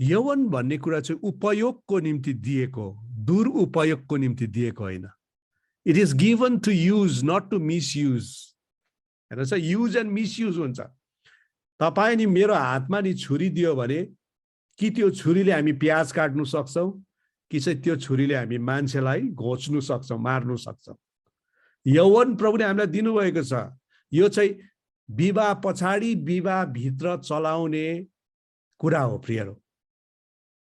यौवन भन्ने कुरा चाहिँ उपयोगको निम्ति दिएको, दुरुपयोगको निम्ति दिएको होइन। It is given to use, not to misuse. हेर्नुहोस्, युज एन्ड मिसयुज हुन्छ। तपाईँ नि मेरो हातमा नि छुरी दियो भने कि त्यो छुरीले हामी प्याज काट्नु सक्छौँ कि चाहिँ त्यो छुरीले हामी मान्छेलाई घोच्नु सक्छौँ, मार्नु सक्छौँ। यौवन प्रभुले हामीलाई दिनुभएको छ। यो चाहिँ विवाह पछाडि विवाह भित्र चलाउने कुरा हो प्रियहरू।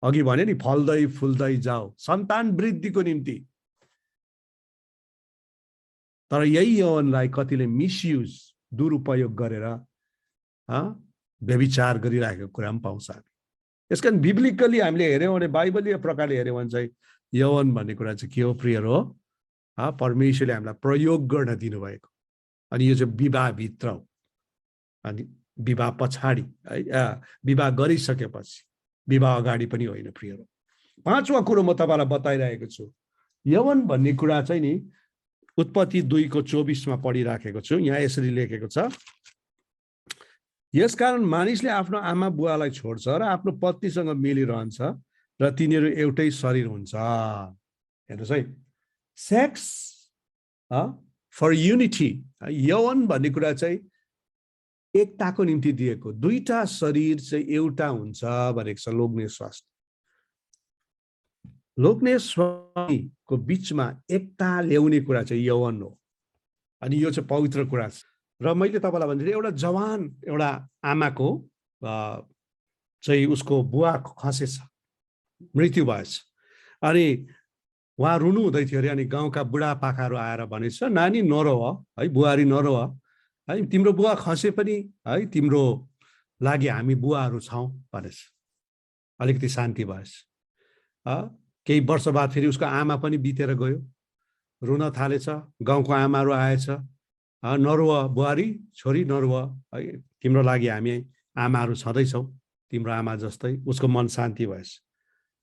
अघि भने नि फल्दै फुल्दै जाओ, सन्तान वृद्धिको निम्ति। तर यही यौवनलाई कतिले मिसयुज, दुरुपयोग गरेर व्यभिचार गरिरहेको कुरा पनि पाउँछ हामी। यसकारण बिब्लिकली हामीले हेर्यौँ भने, बाइबलीय प्रकारले हेर्यौँ भने चाहिँ यौवन भन्ने कुरा चाहिँ के हो प्रियहरू? हो परमेश्वरले हामीलाई प्रयोग गर्न दिनुभएको। अनि यो चाहिँ विवाहभित्र हो अनि विवाह पछाडि है, विवाह गरिसकेपछि, विवाह अगाडि पनि होइन प्रियहरू। पाँचवा कुरो म तपाईलाई बताइरहेको छु, यौवन भन्ने कुरा चाहिँ नि उत्पत्ति 2:24 पढिराखेको छु। यहाँ यसरी लेखेको छ, यसकारण मानिसले आफ्नो आमा बुवालाई छोड्छ र आफ्नो पत्नीसँग मिलिरहन्छ र तिनीहरू एउटै शरीर हुन्छ। हेर्नुहोस् है, सेक्स फर युनिटी। यौवन भन्ने कुरा चाहिँ एकताको निम्ति दिएको, दुईटा शरीर चाहिँ एउटा हुन्छ भनेको छ लोग्ने स्वास्थ्य। लोग्ने स्वास्थ्यको बिचमा एकता ल्याउने कुरा चाहिँ यौवन हो अनि यो चाहिँ पवित्र कुरा छ। र मैले तपाईँलाई भन्छु, एउटा जवान एउटा आमाको चाहिँ उसको बुवा खसेछ, मृत्यु भएछ। अनि उहाँ रुनु हुँदै थियो अरे। अनि गाउँका बुढापाकाहरू आएर भनेछ, नानी नरो है, बुहारी नरो है, तिम्रो बुवा खसे पनि है तिम्रो लागि हामी बुवाहरू छौँ भनेछ। अलिकति शान्ति भएछ। केही वर्ष बाद फेरि उसको आमा पनि बितेर गयो, रुन थालेछ। गाउँको आमाहरू आएछ, नरुवा बुहारी छोरी, नरुवा है, तिम्रो लागि हामी आमाहरू छँदैछौँ तिम्रो आमा जस्तै उसको मन शान्ति भएछ।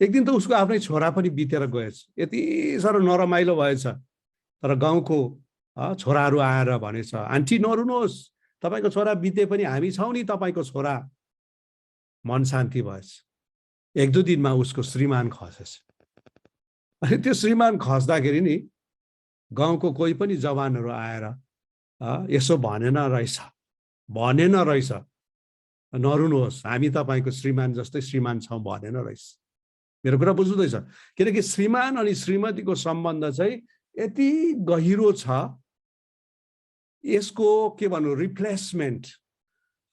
एक दिन त उसको आफ्नै छोरा पनि बितेर गएछ, यति साह्रो नरमाइलो भएछ। तर गाउँको छोराहरू आएर भनेछ, आन्टी नरुनुहोस्, तपाईँको छोरा बिते पनि हामी छौँ नि तपाईँको छोरा। मन शान्ति भएछ। 1-2 दिनमा उसको श्रीमान खसेछ। अनि त्यो श्रीमान खस्दाखेरि नि गाउँको कोही पनि जवानहरू आएर यसो भनेन रहेछ, नरुनुहोस्, हामी तपाईँको श्रीमान जस्तै श्रीमान छौँ भनेन रहेछ। मेरो कुरा बुझ्दैछ? किनकि श्रीमान अनि श्रीमतीको सम्बन्ध चाहिँ यति गहिरो छ, यसको के भन्नु रिप्लेसमेन्ट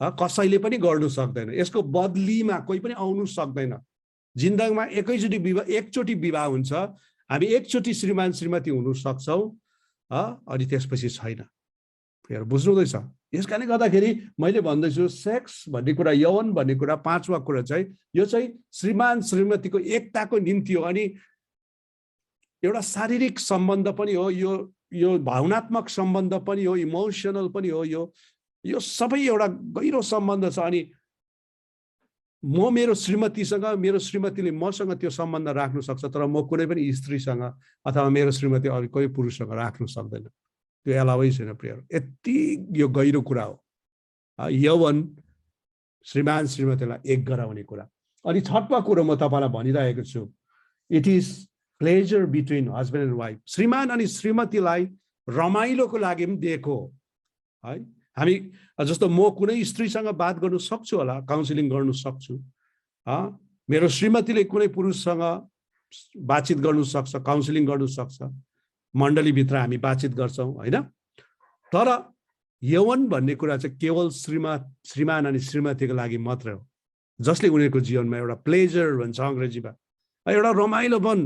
कसैले पनि गर्नु सक्दैन। यसको बदलीमा कोही पनि आउनु सक्दैन। जिन्दगीमा एकचोटि विवाह हुन्छ, हामी एकचोटि श्रीमान श्रीमती हुन सक्छौँ, अनि त्यसपछि छैन। बुझ्नुहुँदैछ? यस कारणले गर्दाखेरि मैले भन्दैछु सेक्स भन्ने कुरा, यौवन भन्ने कुरा, 5वां कुरा चाहिँ यो चाहिँ श्रीमान श्रीमतीको एकताको निम्ति हो। अनि एउटा शारीरिक सम्बन्ध पनि हो, यो भावनात्मक सम्बन्ध पनि हो, इमोसनल पनि हो, यो सबै एउटा गहिरो सम्बन्ध छ। अनि म मेरो श्रीमतीसँग, मेरो श्रीमतीले मसँग त्यो सम्बन्ध राख्न सक्छ, तर म कुनै पनि स्त्रीसँग अथवा मेरो श्रीमती अरू कोही पुरुषसँग राख्न सक्दैन। त्यो एलाउै छैन प्रिय। यति यो गहिरो कुरा हो यौवन श्रीमान श्रीमतीलाई एक गराउने कुरा। अनि 6वां कुरो म तपाईँलाई भनिरहेको छु, it is pleasure between husband and wife. श्रीमान अनि श्रीमतीलाई रमाइलोको लागि पनि दिएको है। हामी जस्तो म कुनै स्त्रीसँग बात गर्नु सक्छु होला, काउन्सिलिङ गर्नु सक्छु, मेरो श्रीमतीले कुनै पुरुषसँग बातचित गर्नु सक्छ, काउन्सिलिङ गर्नु सक्छ, मण्डलीभित्र हामी बातचित गर्छौँ होइन। तर यौवन भन्ने कुरा चाहिँ केवल श्रीमान अनि श्रीमतीको लागि मात्र हो, जसले उनीहरूको जीवनमा एउटा प्लेजर भन्छ अङ्ग्रेजीमा, एउटा रमाइलोपन,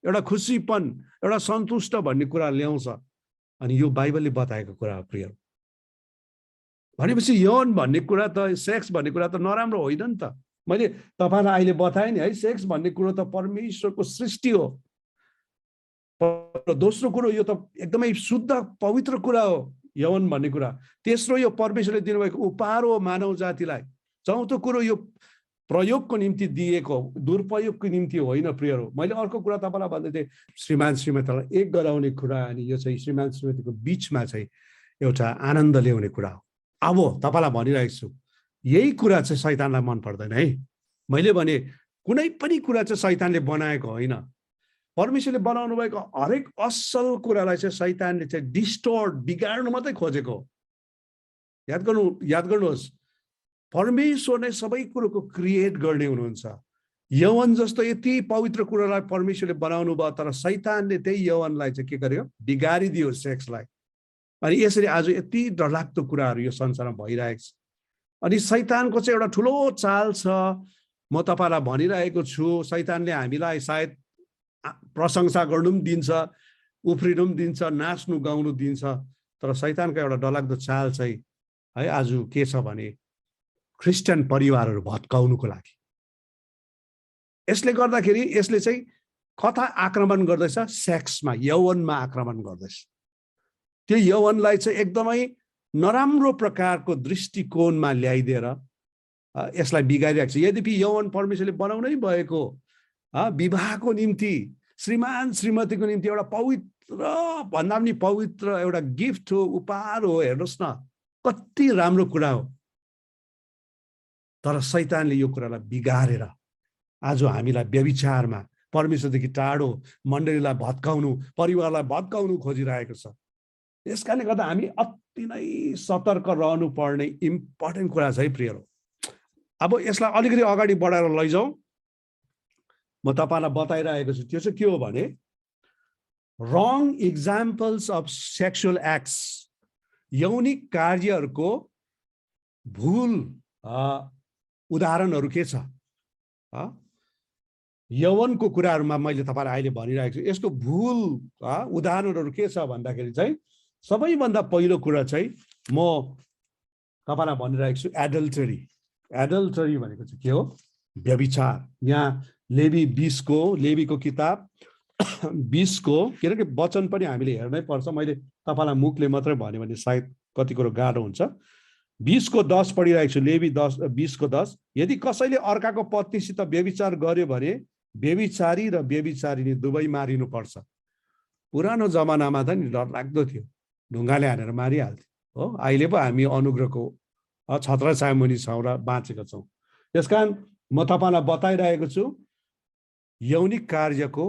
एउटा खुसीपन, एउटा सन्तुष्ट भन्ने कुरा ल्याउँछ। अनि यो बाइबलले बताएको कुरा हो प्रिय। भनेपछि यौवन भन्ने कुरा त, सेक्स भन्ने कुरा त नराम्रो होइन नि त। मैले तपाईँलाई अहिले बताएँ नि है, सेक्स भन्ने कुरो त परमेश्वरको सृष्टि हो। दोस्रो कुरो यो त एकदमै शुद्ध पवित्र कुरा हो यौवन भन्ने कुरा। तेस्रो यो परमेश्वरले दिनुभएको उपहार हो मानव जातिलाई। चौथो कुरो यो प्रयोगको निम्ति दिएको, दुरुपयोगको निम्ति होइन प्रियहरू। मैले अर्को कुरा तपाईँलाई भन्दै थिएँ, श्रीमान श्रीमतीलाई एक गराउने कुरा, अनि यो चाहिँ श्रीमान श्रीमतीको बिचमा चाहिँ एउटा आनन्द ल्याउने कुरा हो। अब तपाईँलाई भनिरहेको छु, यही कुरा चाहिँ शैतानलाई मन पर्दैन है। मैले भने कुनै पनि कुरा चाहिँ शैतानले बनाएको होइन। परमेश्वरले बनाउनु भएको हरेक असल कुरालाई चाहिँ शैतानले चाहिँ डिस्टोर्ट, बिगार्नु मात्रै खोजेको। याद गर्नुहोस्, परमेश्वर नै सबै कुरोको क्रिएट गर्ने हुनुहुन्छ। यौवन जस्तो यति पवित्र कुरालाई परमेश्वरले बनाउनु भयो, तर शैतानले त्यही यौवनलाई चाहिँ के गर्यो, बिगारिदियो सेक्सलाई। अनि यसरी आज यति डरलाग्दो कुराहरू यो संसारमा भइरहेको छ। अनि शैतानको चाहिँ एउटा ठुलो चाल छ, म तपाईँलाई भनिरहेको छु। शैतानले हामीलाई सायद प्रशंसा गर्नु पनि दिन्छ, उफ्रिनु पनि दिन्छ, नाच्नु गाउनु दिन्छ, तर शैतानको एउटा डरलाग्दो चाल चाहिँ है आज के छ भने क्रिस्चियन परिवारहरू भत्काउनुको लागि। यसले गर्दाखेरि यसले चाहिँ कता आक्रमण गर्दैछ, सेक्समा, यौवनमा आक्रमण गर्दैछ। त्यो यौवनलाई चाहिँ एकदमै नराम्रो प्रकारको दृष्टिकोणमा ल्याइदिएर यसलाई बिगारिरहेको छ। यद्यपि यौवन परमेश्वरले बनाउनै भएको विवाहको निम्ति, श्रीमान श्रीमतीको निम्ति एउटा पवित्र भन्दा पनि पवित्र एउटा गिफ्ट हो, उपहार हो। हेर्नुहोस् न कति राम्रो कुरा हो। तर शैतानले यो कुरालाई बिगारेर आज हामीलाई व्यभिचारमा, परमेश्वरदेखि टाढो, मण्डलीलाई भत्काउनु, परिवारलाई भत्काउनु खोजिरहेको छ। यस कारणले गर्दा हामी अति नै सतर्क रहनु पर्ने इम्पोर्टेन्ट कुरा छ है प्रियहरू। अब यसलाई अलिकति अगाडि बढाएर लैजाउँ। म तपाईँलाई बताइरहेको छु, त्यो चाहिँ के हो भने रङ इक्जाम्पल्स अफ सेक्सुअल एक्ट्स, यौनिक कार्यहरूको भुल उदाहरणहरू के छ। यौवनको कुराहरूमा मैले तपाईँलाई अहिले भनिरहेको छु। यसको भुल उदाहरणहरू के छ भन्दाखेरि चाहिँ सबैभन्दा पहिलो कुरा चाहिँ म तपाईँलाई भनिरहेको छु एडल्टरी। एडल्टरी भनेको चाहिँ के हो, व्यभिचार। यहाँ लेवीको किताब 20 को, किनकि वचन पनि हामीले हेर्नै पर्छ। मैले तपाईँलाई मुखले मात्रै भन्यो भने सायद कति कुरो गाह्रो हुन्छ। 20:10 पढिरहेको छु। लेवी 20:10 यदि कसैले अर्काको पत्नीसित व्यभिचार गर्यो भने व्यभिचारी र व्यभिचारिणी दुवै मारिनुपर्छ। पुरानो जमानामा त नि डरलाग्दो थियो, ढुङ्गाले हानेर मारिहाल्थ्यो हो। अहिले पो हामी अनुग्रहको छत्र छायामुनि छौँ र बाँचेका छौँ। त्यसकारण म तपाईँलाई बताइरहेको छु, यौनिक कार्यको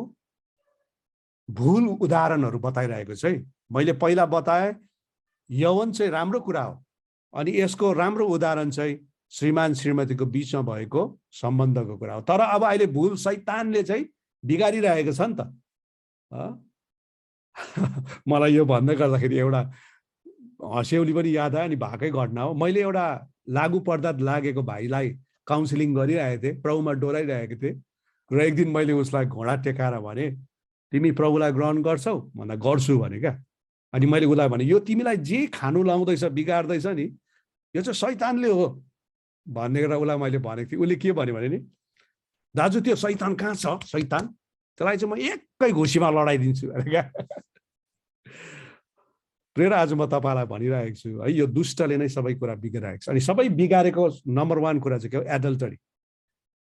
भुल उदाहरणहरू बताइरहेको छु है। मैले पहिला बताएँ यौवन चाहिँ राम्रो कुरा हो, अनि यसको राम्रो उदाहरण चाहिँ श्रीमान श्रीमतीको बिचमा भएको सम्बन्धको कुरा हो। तर अब अहिले भुल शैतानले चाहिँ बिगारिरहेको छ नि त। मलाई यो भन्दै गर्दाखेरि एउटा हँस्यौली पनि याद आयो, अनि भएकै घटना हो। मैले एउटा लागु पर्दा लागेको भाइलाई काउन्सिलिङ गरिरहेको थिएँ, प्रभुमा डोराइरहेको थिएँ र एक दिन मैले उसलाई घोडा टेकाएर भने तिमी प्रभुलाई ग्रहण गर्छौ भन्दा गर्छु भने क्या। अनि मैले उसलाई भने यो तिमीलाई जे खानु लाउँदैछ बिगार्दैछ नि यो चाहिँ शैतानले हो भन्ने कुरा उसलाई मैले भनेको थिएँ। उसले के भन्यो भने नि दाजु त्यो शैतान कहाँ छ, शैतान त्यसलाई चाहिँ म एकै घुसीमा लडाइदिन्छु अरे क्या। प्रेर आज म तपाईँलाई भनिरहेको छु है, यो दुष्टले नै सबै कुरा बिगाइरहेको छ। अनि सबै बिगारेको नम्बर 1 कुरा चाहिँ के हो? एडल्टरी,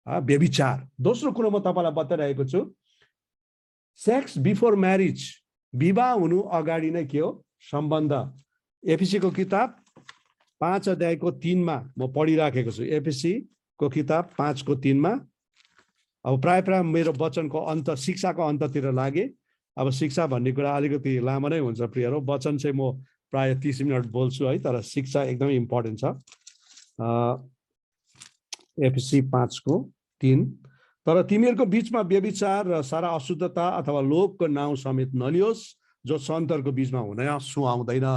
व्यभिचार। दोस्रो कुरो म तपाईँलाई बताइरहेको छु, सेक्स बिफोर म्यारिज, विवाह हुनु अगाडि नै के हो? सम्बन्ध। एफिसीको किताब 5:3 म पढिराखेको छु। एफिसीको किताब 5:3 अब प्राय मेरो वचनको अन्त शिक्षाको अन्ततिर लागे। अब शिक्षा भन्ने कुरा अलिकति लामो नै हुन्छ प्रियहरू। वचन चाहिँ म प्राय 30 मिनट बोल्छु है, तर शिक्षा एकदमै इम्पोर्टेन्ट छ। एफिसी 5:3 तर तिमीहरूको बिचमा व्यभिचार र सारा अशुद्धता अथवा लोभको नाउँ समेत नलियोस्, जो सन्तहरूको बिचमा हुन सुहाउँदैन।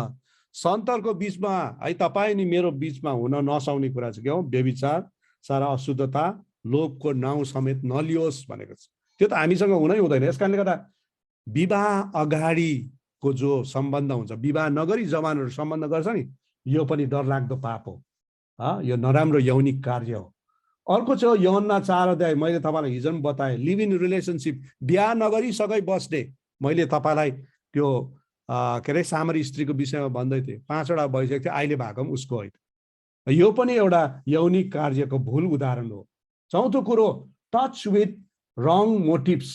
सन्तहरूको बिचमा है, तपाईँ नि मेरो बिचमा हुन नसाउने कुरा चाहिँ के हो? व्यभिचार, सारा अशुद्धता, लोभको नाउँ समेत नलियोस् भनेको छ। त्यो त हामीसँग हुनै हुँदैन। यस कारणले गर्दा विवाह अगाडिको जो सम्बन्ध हुन्छ, विवाह नगरी जवानहरू सम्बन्ध गर्छ नि, यो पनि डरलाग्दो पाप हो। यो नराम्रो यौनिक कार्य हो। अर्को चाहिँ यूहन्ना 4:2 मैले तपाईँलाई हिजो पनि बताएँ, लिभ इन रिलेसनसिप, बिहा नगरी सबै बस्ने। मैले तपाईँलाई त्यो के अरे सामरी स्त्रीको विषयमा भन्दै थिएँ, 5वटा भइसकेको थियो, अहिले भएको पनि उसको होइन। यो पनि एउटा यौनिक कार्यको भुल उदाहरण हो। चौथो कुरो, टच विथ रङ मोटिभ्स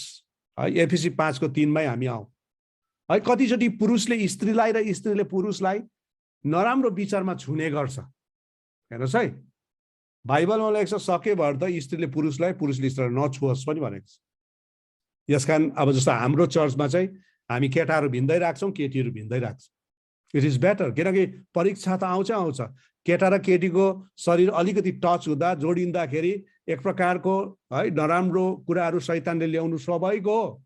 है। एफिसी 5:3 हामी आउँ है। कतिचोटि पुरुषले स्त्रीलाई र स्त्रीले पुरुषलाई नराम्रो विचारमा छुने गर्छ। हेर्नुहोस् है, बाइबलमा लेख्छ सके भर त स्त्रीले पुरुषलाई, पुरुषले स्त्रीलाई नछुओस् पनि भनेको छ। यसकारण अब जस्तो हाम्रो चर्चमा चाहिँ हामी केटाहरू भिन्दै राख्छौँ, केटीहरू भिन्दै राख्छौँ। इट इज बेटर, किनकि परीक्षा त आउँछ। केटा र केटीको शरीर अलिकति टच हुँदा, जोडिँदाखेरि एक प्रकारको है नराम्रो कुराहरू शैतानले ल्याउनु स्वाभाविक हो।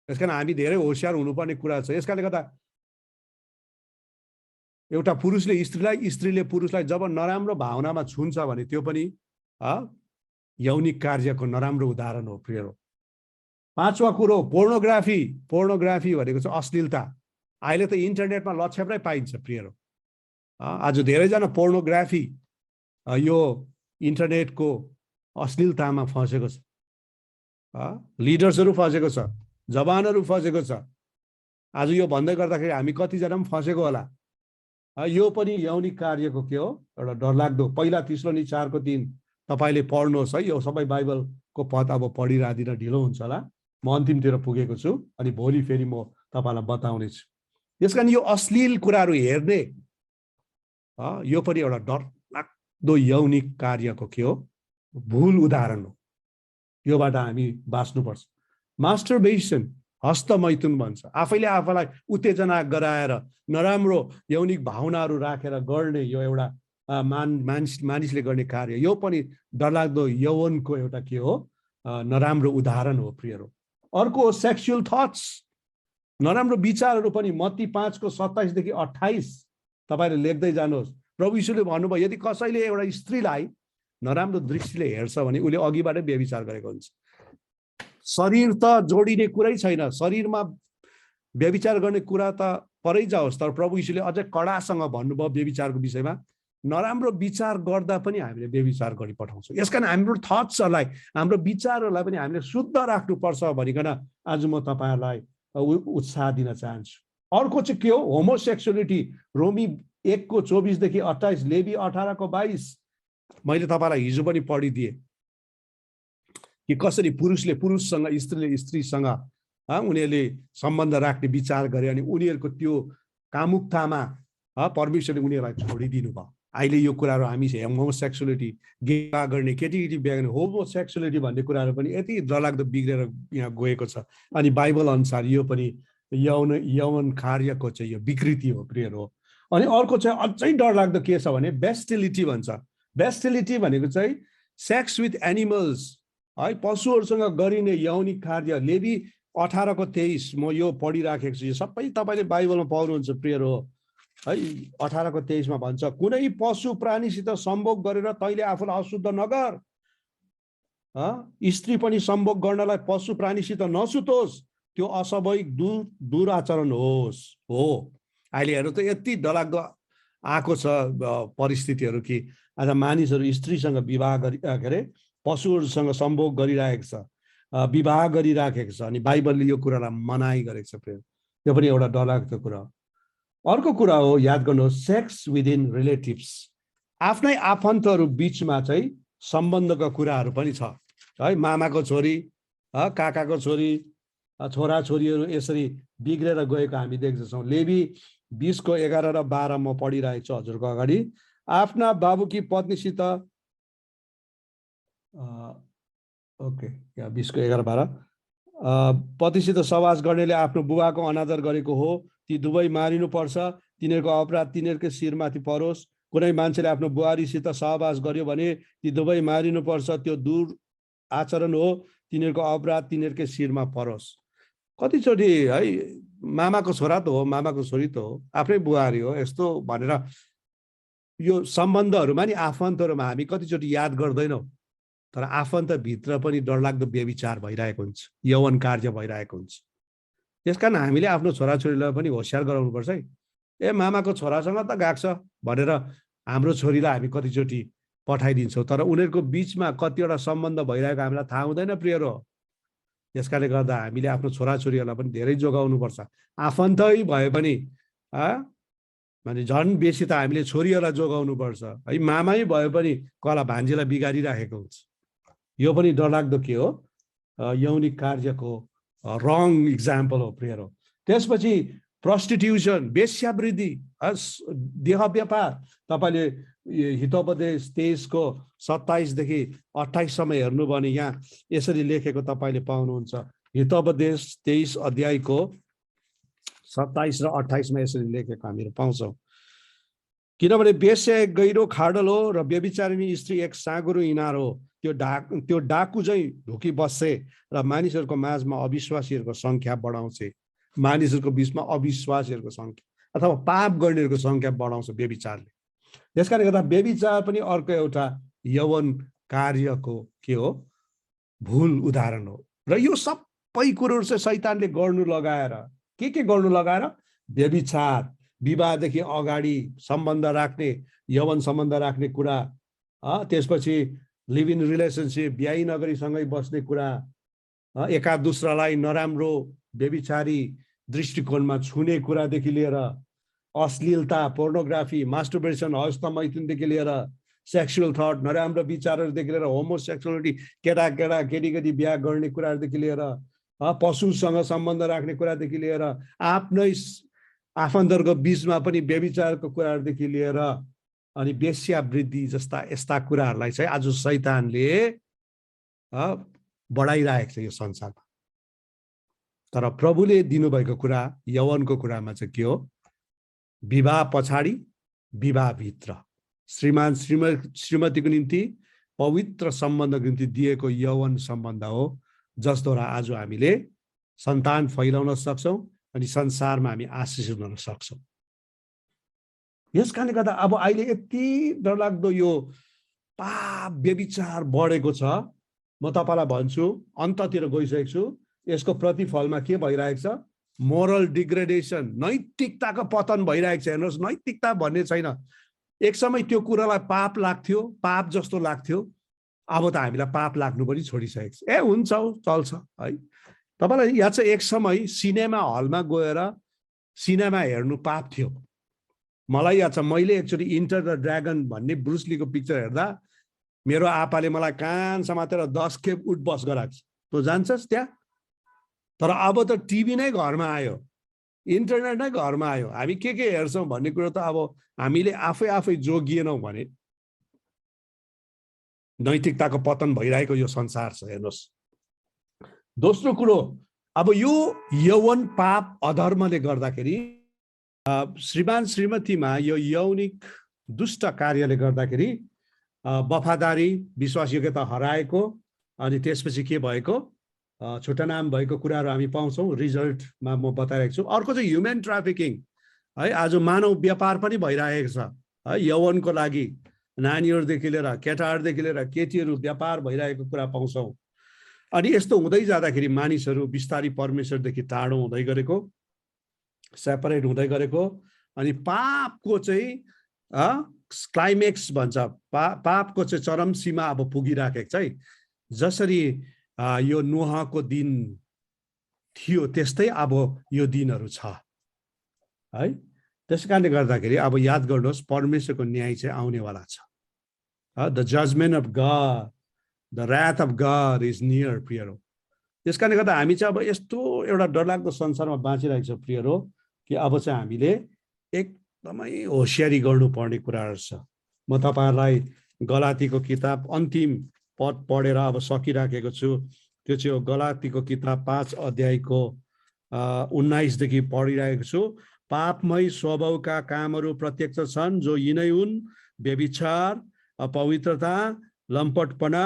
यसकारण हामी धेरै होसियार हुनुपर्ने कुरा छ। यसकारणले गर्दा एउटा पुरुषले स्त्रीलाई, स्त्रीले पुरुषलाई जब नराम्रो भावनामा छुन्छ भने त्यो पनि यौनिक कार्यको नराम्रो उदाहरण हो प्रियरो। 5वां कुरो, पोर्नोग्राफी। पोर्नोग्राफी भनेको चाहिँ अश्लीलता। अहिले त इन्टरनेटमा लछ्याप्रै पाइन्छ प्रियरो। आज धेरैजना पोर्नोग्राफी, यो इन्टरनेटको अश्लीलतामा फँसेको छ। लिडर्सहरू फँसेको छ, जवानहरू फँसेको छ। आज यो भन्दै गर्दाखेरि हामी कतिजना पनि फँसेको होला। यो पनि यौनिक कार्यको के हो? एउटा डरलाग्दो। पहिला थिस्सलुनी 4:3 तपाईँले पढ्नुहोस् है। यो सबै बाइबलको पद अब पढिरादिन ढिलो हुन्छ होला। म अन्तिमतिर पुगेको छु, अनि भोलि फेरि म तपाईँलाई बताउने छु। यसकारण यो अश्लील कुराहरू हेर्ने यो पनि एउटा डरलाग्दो यौनिक कार्यको के हो? भुल उदाहरण हो। योबाट हामी बाँच्नुपर्छ। मास्टरबेसन, हस्तमैथुन भन्छ, आफैले आफैलाई उत्तेजना गराएर नराम्रो यौनिक भावनाहरू राखेर गर्ने यो एउटा मानिसले गर्ने कार्य, यो पनि डरलाग्दो यौवनको एउटा के हो? नराम्रो उदाहरण हो प्रियरो। अर्को सेक्सुअल थट्स, नराम्रो विचारहरू पनि। मत्ती 5:27 - 28 तपाईँले लेख्दै जानुहोस्। प्रभु यीशुले भन्नुभयो, यदि कसैले एउटा स्त्रीलाई नराम्रो दृष्टिले हेर्छ भने उसले अघिबाटै व्यभिचार गरेको हुन्छ। शरीर त जोडिने कुरै छैन, शरीरमा व्यभिचार गर्ने कुरा त परै जाओस्, तर प्रभु यीशुले अझै कडासँग भन्नुभयो व्यभिचारको विषयमा, नराम्रो विचार गर्दा पनि हामीले व्यभिचार गरी पठाउँछौँ। यसकारण हाम्रो थट्सहरूलाई, हाम्रो विचारहरूलाई पनि हामीले शुद्ध राख्नुपर्छ भनिकन आज म तपाईँहरूलाई उत्साह दिन चाहन्छु। अर्को चाहिँ के हो? होमोसेक्सुअलिटी। रोमी 1:24 देखि 28, लेवी 18:22। मैले तपाईँलाई हिजो पनि पढिदिएँ कि कसरी पुरुषले पुरुषसँग, स्त्रीले स्त्रीसँग उनीहरूले सम्बन्ध राख्ने विचार गरे अनि उनीहरूको त्यो कामुकतामा परमेश्वरले उनीहरूलाई छोडिदिनु भयो। अहिले यो कुराहरू हामी होमोसेक्सुअलिटी, विवाह गर्ने, केटी बिहा गर्ने, होमोसेक्सुअलिटी भन्ने कुराहरू पनि यति डरलाग्दो बिग्रेर यहाँ गएको छ। अनि बाइबल अनुसार यो पनि यौन कार्यको चाहिँ यो विकृति हो, प्रिय हो। अनि अर्को चाहिँ अझै डरलाग्दो के छ भने बेस्टिलिटी भन्छ। बेस्टिलिटी भनेको चाहिँ सेक्स विथ एनिमल्स, है, पशुहरूसँग गरिने यौनिक कार्य। लेवी 18:23 म यो पढिराखेको छु, यो सबै तपाईँले बाइबलमा पाउनुहुन्छ, प्रिय हो, है। 18:23 मा भन्छ, कुनै पशु प्राणीसित सम्भोग गरेर तैँले आफूलाई अशुद्ध नगर। स्त्री पनि सम्भोग गर्नलाई पशु प्राणीसित नसुतोस्, त्यो अस्वाभाविक दुराचरण होस्। हो, अहिले हेर्नु त यति डरलाग्दो आएको छ परिस्थितिहरू कि आज मानिसहरू स्त्रीसँग विवाह गरि, के अरे पशुहरूसँग सम्भोग गरिरहेको छ, विवाह गरिराखेको छ। अनि बाइबलले यो कुरालाई मनाइ गरेको छ, प्रिय। यो पनि एउटा डरलाग्दो कुरा हो। अर्को कुरा हो, याद गर्नुहोस्, सेक्स विदिन रिलेटिभ्स, आफ्नै आफन्तहरू बिचमा चाहिँ सम्बन्धका कुराहरू पनि छ, है। मामाको छोरी, काकाको छोरी, छोराछोरीहरू यसरी बिग्रेर गएको हामी देख्दछौँ। लेवी 20:11 र 12 म पढिरहेको छु हजुरको अगाडि। आफ्ना बाबुकी पत्नीसित, ओके, 20:11-12, पतिसित सहवास गर्नेले आफ्नो बुबाको अनादर गरेको हो, ती दुवै मारिनुपर्छ, तिनीहरूको अपराध तिनीहरूकै शिरमाथि परोस्। कुनै मान्छेले आफ्नो बुहारीसित सहवास गर्यो भने ती दुवै मारिनुपर्छ, त्यो दुराचरण हो, तिनीहरूको अपराध तिनीहरूकै शिरमा परोस्। कतिचोटि है मामाको छोरा त हो, मामाको छोरी त हो, आफ्नै बुहारी हो, यस्तो भनेर यो सम्बन्धहरूमा नि आफन्तहरूमा हामी कतिचोटि याद गर्दैनौँ, तर आफन्तभित्र पनि डरलाग्दो व्यभिचार भइरहेको हुन्छ, यौवन कार्य भइरहेको हुन्छ। त्यसकारण हामीले आफ्नो छोराछोरीलाई पनि होसियार गराउनुपर्छ है। ए मामाको छोरासँग त गएको छ भनेर हाम्रो छोरीलाई हामी कतिचोटि पठाइदिन्छौँ, तर उनीहरूको बिचमा कतिवटा सम्बन्ध भइरहेको हामीलाई थाहा हुँदैन, प्रिय हो। यसकारणले गर्दा हामीले आफ्नो छोराछोरीहरूलाई पनि धेरै जोगाउनुपर्छ। आफन्तै भए पनि भने झन् बेसी त हामीले छोरीहरूलाई जोगाउनुपर्छ, है। मामै भए पनि कला भान्जीलाई बिगारिराखेको हुन्छ। यो पनि डरलाग्दो के हो, यौनिक कार्यको रङ इक्जाम्पल हो, प्रिय हो। त्यसपछि प्रस्टिट्युसन, वेश्यावृत्ति, देह व्यापार। तपाईँले हितोपदेश 23:27 देखि 28 सम्म हेर्नुभयो भने यहाँ यसरी लेखेको तपाईँले पाउनुहुन्छ। हितोपदेश 23 अध्यायको 27 र 28 मा यसरी लेखेको हामीहरू पाउँछौँ। किनभने वेश्या एक गहिरो खाडल हो र व्यभिचारिणी स्त्री एक साँगुरो इनार हो। त्यो डाकु चाहिँ ढुकी बस्छे र मानिसहरूको माझमा अविश्वासीहरूको सङ्ख्या बढाउँछ। मानिसहरूको बिचमा अविश्वासीहरूको सङ्ख्या अथवा पाप गर्नेहरूको सङ्ख्या बढाउँछ व्यभिचारले। त्यसकारणले गर्दा व्यभिचार पनि अर्को एउटा यौवन कार्यको के हो, भुल उदाहरण हो। र यो सबै कुरोहरू चाहिँ शैतानले गर्नु लगाएर, के गर्नु लगाएर, व्यभिचार, विवाहदेखि अगाडि सम्बन्ध राख्ने, यौवन सम्बन्ध राख्ने कुरा, त्यसपछि लिभ इन रिलेसनसिप, बिहाई नगरीसँगै बस्ने कुरा, एका दुस्रालाई नराम्रो व्यभिचारी दृष्टिकोणमा छुने कुरादेखि लिएर अश्लीलता, पोर्नोग्राफी, मास्टरबेसन, हस्तमैथुनदेखि लिएर सेक्सुअल थट, नराम्रो विचारहरूदेखि लिएर होमोसेक्सुअलिटी, केटी बिहा गर्ने कुराहरूदेखि लिएर पशुसँग सम्बन्ध राख्ने कुरादेखि लिएर आफ्नै आफन्तहरूको बिचमा पनि व्यभिचारको कुराहरूदेखि लिएर अनि वेश्यावृत्ति जस्ता यस्ता कुराहरूलाई चाहिँ आज शैतानले बढाइरहेको छ यो संसारमा। तर प्रभुले दिनुभएको कुरा, यौवनको कुरामा चाहिँ के हो, विवाह पछाडि विवाहभित्र श्रीमान श्रीमतीको निम्ति पवित्र सम्बन्धको निम्ति दिएको यौवन सम्बन्ध हो, जसद्वारा आज हामीले सन्तान फैलाउन सक्छौँ अनि संसारमा हामी आशिष हुन सक्छौँ। यसकारणले गर्दा अब अहिले यति डरलाग्दो यो पाप व्यभिचार बढेको छ। म तपाईँलाई भन्छु, अन्ततिर गइसकेको छु, यसको प्रतिफलमा के भइरहेको छ, मोरल डिग्रेडेसन, नैतिकताको पतन भइरहेको छ। हेर्नुहोस्, नैतिकता भन्ने छैन। एक समय त्यो कुरालाई पाप लाग्थ्यो, पाप जस्तो लाग्थ्यो, अब त हामीलाई पाप लाग्नु पनि छोडिसकेको छ। हुन्छ चल्छ है। तपाईँलाई याद छ, एक समय सिनेमा हलमा गएर सिनेमा हेर्नु पाप थियो, मलाई याद छ मैले एक्चुअली इन्टर द ड्रागन भन्ने ब्रुस लीको पिक्चर हेर्दा मेरो आपाले मलाई कान समातेर 10 खेप उठ बस गराएको छ। तँ जान्छस् त्यहाँ? तर अब त टिभी नै घरमा आयो, इन्टरनेट नै घरमा आयो, हामी के हेर्छौँ भन्ने कुरो त अब हामीले आफै जोगिएनौँ भने नैतिकताको पतन भइरहेको यो संसार छ। हेर्नुहोस्, दोस्रो कुरो, अब यो यौवन पाप अधर्मले गर्दाखेरि श्रीमान श्रीमतीमा यो यौनिक दुष्ट कार्यले गर्दाखेरि वफादारी, विश्वासयोग्यता हराएको, अनि त्यसपछि के भएको, छुट्टा नाम भएको कुराहरू हामी पाउँछौँ। रिजल्टमा म बताइरहेको छु। अर्को चाहिँ ह्युमन ट्राफिकिङ है, आज मानव व्यापार पनि भइरहेको छ है, यौवनको लागि नानीहरूदेखि लिएर केटाहरूदेखि लिएर केटीहरू व्यापार भइरहेको कुरा पाउँछौँ। अनि यस्तो हुँदै जाँदाखेरि मानिसहरू बिस्तारै परमेश्वरदेखि टाढो हुँदै गरेको, सेपरेट हुँदै गरेको, अनि पापको चाहिँ क्लाइमेक्स भन्छ, पापको चाहिँ चरम सीमा अब पुगिराखेको छ है। जसरी यो नोहको दिन थियो त्यस्तै अब यो दिनहरू छ है। त्यस कारणले गर्दाखेरि अब याद गर्नुहोस्, परमेश्वरको न्याय चाहिँ आउनेवाला छ। The judgement of God, the wrath of God is near, प्रियरो। त्यस कारणले गर्दा हामी चाहिँ अब यस्तो एउटा डरलाग्दो संसारमा बाँचिरहेको छ प्रियरो, कि अब चाहिँ हामीले एकदमै होसियारी गर्नुपर्ने कुराहरू छ। म तपाईँहरूलाई गलातीको किताब अन्तिम पद पढेर अब सकिराखेको छु। त्यो चाहिँ गलातीको किताब 5 अध्यायको 19 देखि पढिरहेको छु। पापमय स्वभावका कामहरू प्रत्यक्ष छन्, जो यिनै हुन्: व्यभिचार, अपवित्रता, लम्पटपना,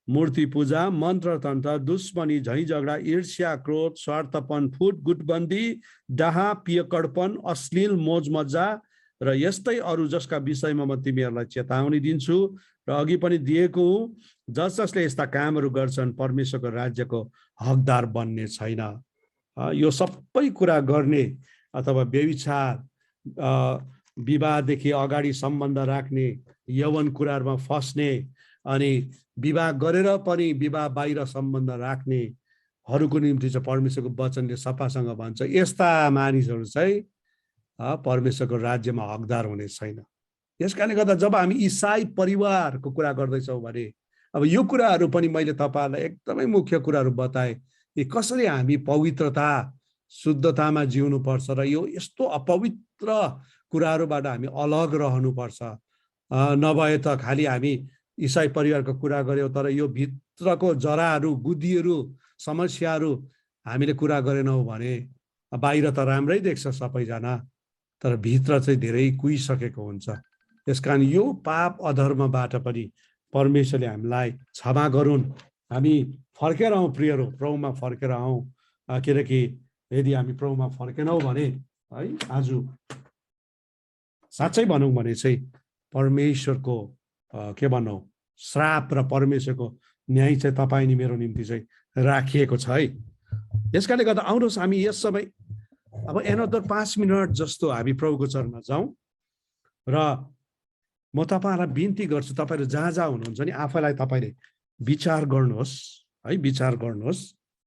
मूर्ति पूजा, मन्त्र तन्त्र, दुश्मनी, झैँ झगडा, ईर्ष्या, क्रोध, स्वार्थपन, फुट, गुटबन्दी, डाहा, पियकडपन, अश्लील मोज मजा र यस्तै अरू, जसका विषयमा म तिमीहरूलाई चेतावनी दिन्छु र अघि पनि दिएको हुँ। जसले यस्ता कामहरू गर्छन् परमेश्वरको राज्यको हकदार बन्ने छैन। यो सबै कुरा गर्ने अथवा व्यभिचार, विवाहदेखि अगाडि सम्बन्ध राख्ने, यौवन कुराहरूमा फस्ने, अनि विवाह गरेर पनि विवाह बाहिर सम्बन्ध राख्नेहरूको निम्ति चाहिँ परमेश्वरको वचनले सफासँग भन्छ, यस्ता मानिसहरू चाहिँ परमेश्वरको राज्यमा हकदार हुने छैन। यस कारणले गर्दा जब हामी इसाई परिवारको कुरा गर्दैछौँ भने अब यो कुराहरू पनि मैले तपाईँहरूलाई एकदमै मुख्य कुराहरू बताएँ कि कसरी हामी पवित्रता, शुद्धतामा जिउनुपर्छ र यो यस्तो अपवित्र कुराहरूबाट हामी अलग रहनुपर्छ। नभए त खालि हामी इसाई परिवारको कुरा गऱ्यौँ, तर यो भित्रको जराहरू, बुद्धिहरू, समस्याहरू हामीले कुरा गरेनौँ भने बाहिर त राम्रै देख्छ सबैजना, तर भित्र चाहिँ धेरै कुहिसकेको हुन्छ। त्यसकारण यो पाप अधर्मबाट पनि परमेश्वरले हामीलाई क्षमा गरून्। हामी फर्केर आउँ प्रियहरू, प्रभुमा फर्केर आउँ, किनकि यदि हामी प्रभुमा फर्केनौँ भने है, आज साँच्चै भनौँ भने चाहिँ परमेश्वरको के भनौँ, श्राप र परमेश्वरको न्याय चाहिँ तपाईँ नि मेरो निम्ति चाहिँ राखिएको छ है। यस कारणले गर्दा आउनुहोस् हामी यस समय अब एनदर 5 मिनट जस्तो हामी प्रभुको चरणमा जाउँ र म तपाईँहरूलाई बिन्ती गर्छु, तपाईँहरू जहाँ जहाँ हुनुहुन्छ नि आफैलाई तपाईँले विचार गर्नुहोस् है, विचार गर्नुहोस्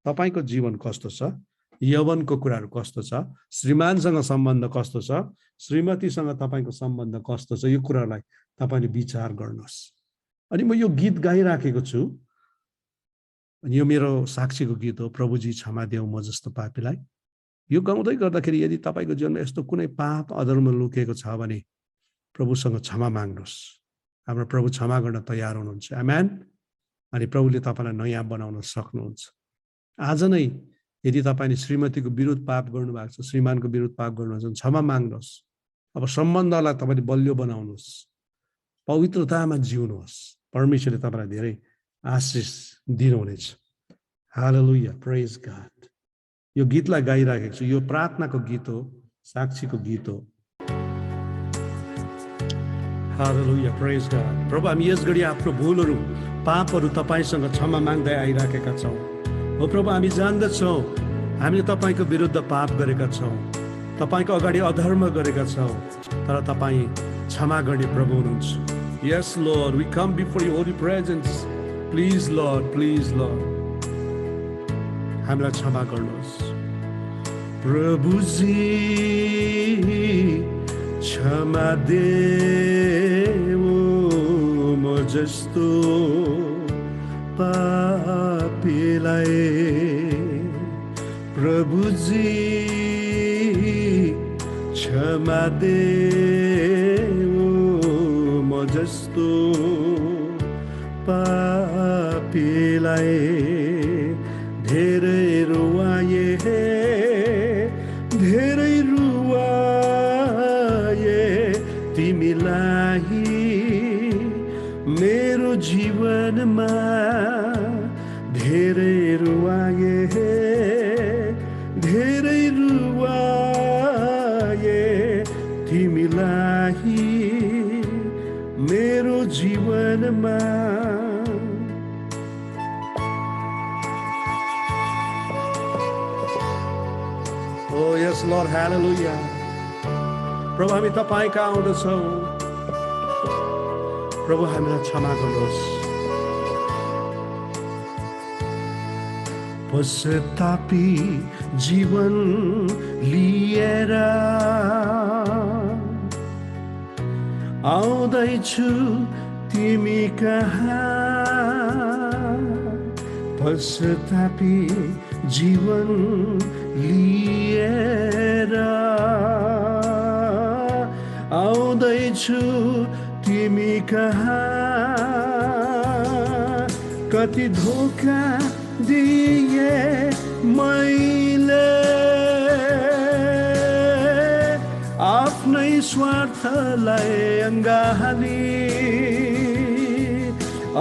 तपाईँको जीवन कस्तो छ, यौवनको कुराहरू कस्तो छ, श्रीमानसँग सम्बन्ध कस्तो छ, श्रीमतीसँग तपाईँको सम्बन्ध कस्तो छ, यो कुरालाई तपाईँले विचार गर्नुहोस्। अनि म यो गीत गाइराखेको छु, यो मेरो साक्षीको गीत हो, प्रभुजी क्षमा देऊ म जस्तो पापीलाई। यो गाउँदै गर्दाखेरि यदि तपाईँको जीवनमा यस्तो कुनै पाप अधर्म लुकेको छ भने प्रभुसँग क्षमा माग्नुहोस्। हाम्रो प्रभु क्षमा गर्न तयार हुनुहुन्छ। आमेन। अनि प्रभुले तपाईँलाई नयाँ बनाउन सक्नुहुन्छ। आज नै यदि तपाईँले श्रीमतीको विरुद्ध पाप गर्नुभएको छ, श्रीमानको विरुद्ध पाप गर्नुहुन्छ भने क्षमा माग्नुहोस्। अब सम्बन्धलाई तपाईँले बलियो बनाउनुहोस्, पवित्रतामा जिउनुहोस्। परमेश्वरले तपाईँलाई धेरै आशिष दिनुहुनेछ। हालेलुया, प्रेज गॉड। यो गीतलाई गाइराखेको छु, यो प्रार्थनाको गीत हो, साक्षीको गीत हो। हालेलुया, प्रेज गॉड। प्रभु हामी यस घडी आफ्नो भुलहरू, पापहरू तपाईँसँग क्षमा माग्दै आइराखेका छौँ। हो प्रभु, हामी जान्दछौँ हामीले तपाईँको विरुद्ध पाप गरेका छौँ, तपाईँको अगाडि अधर्म गरेका छौँ, तर तपाईँ क्षमा गर्ने प्रभु हुनुहुन्छ। Yes, Lord, we come before your holy presence. Please, Lord, please, Lord. हामीलाई क्षमा गर्नुहोस्। प्रभुजी क्षमा देऊ म जस्तो पापीलाई प्रभुजी क्षमा देऊ म जस्तो पापीलाई धेरै रुवाए तिमीलाई मेरो जीवनमा धेरै रुवाए तिमीलाई मेरो जीवनमा Oh yes Lord hallelujah प्रभु हामी तपाईका आउँदछौँ प्रभु हामीलाई क्षमा गर्नुहोस् पश्चातापी जीवन लिएर आउँदैछु तिमी कहाँ पश्चातापी जीवन लिएर आउँदैछु तिमी कहाँ कति धोका दिए मैले आफ्नै स्वार्थलाई अङ्गाली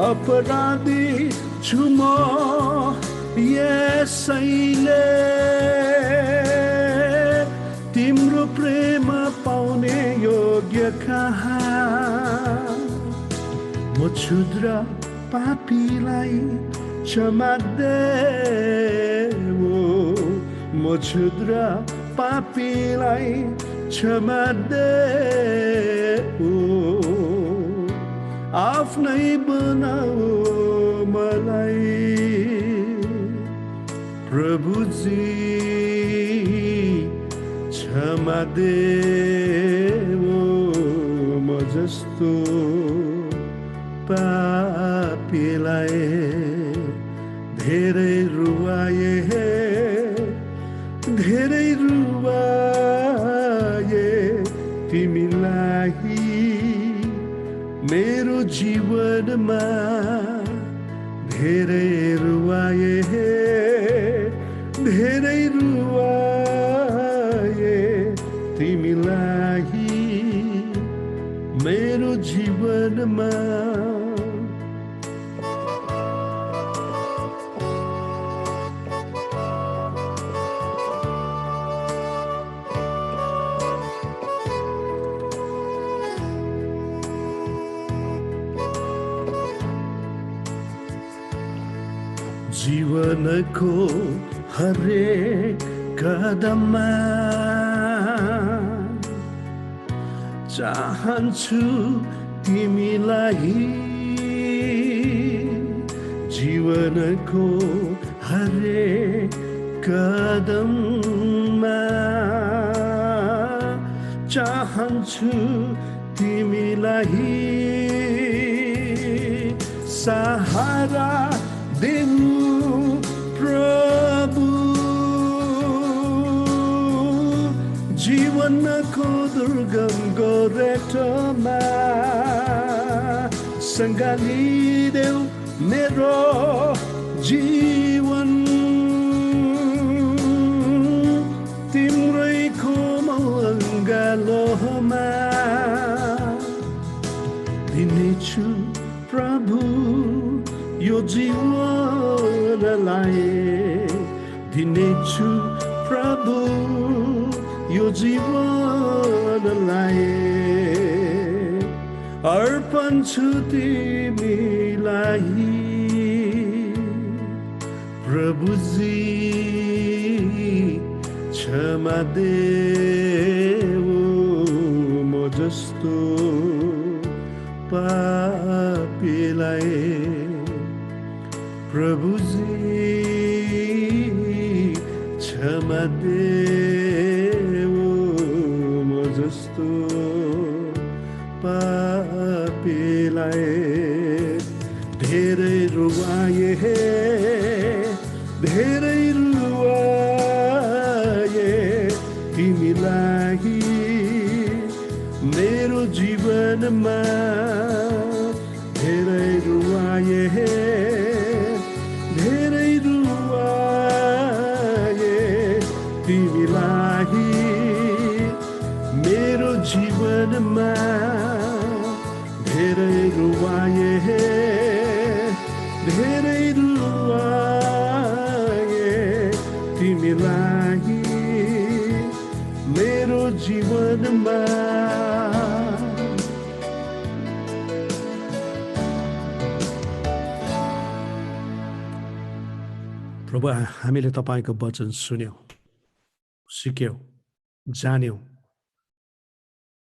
अपराधी छु म यसैले तिम्रो प्रेम पाउने योग्य कहाँ म क्षुद्र पापीलाई क्षमा देऊ म क्षुद्र पापीलाई क्षमा देऊ आफ्नै बनाऊ मलाई प्रभुजी क्षमा देऊ म जस्तो पापीलाई धेरै रुवाए तिमीलाई मेरो जीवनमा धेरै रुवाए तिमीलाई मेरो जीवनमा जीवनको हरेक कदममा चाहन्छु तिमीलाई जीवनको हरेक कदममा चाहन्छु तिमीलाई सहारा देऊ प्रभु जीवनको दुर्गम गोरेटोमा सङ्घालिदेऊ मेरो जीवन तिम्रै कोमल अङ्गालोमा दिनेछु प्रभु यो जीवनलाई दिनेछु प्रभु यो जीवनलाई अर्पण छु तिमीलाई प्रभुजी क्षमा देऊ म जस्तो पापीलाई प्रभुजी क्षमा देऊ म जस्तो रुवाए धेरै रुवाए धेरै रुवाए तिमीलाई मेरो जीवनमा धेरै रुवाए धेरै रुवाए तिमीलाई मेरो जीवनमा धेरै रुवाए धेरै रुवाए तिमीलाई मेरो जीवनमा प्रभु हामीले तपाईको वचन सुन्यौं सिक्यौं जान्यौं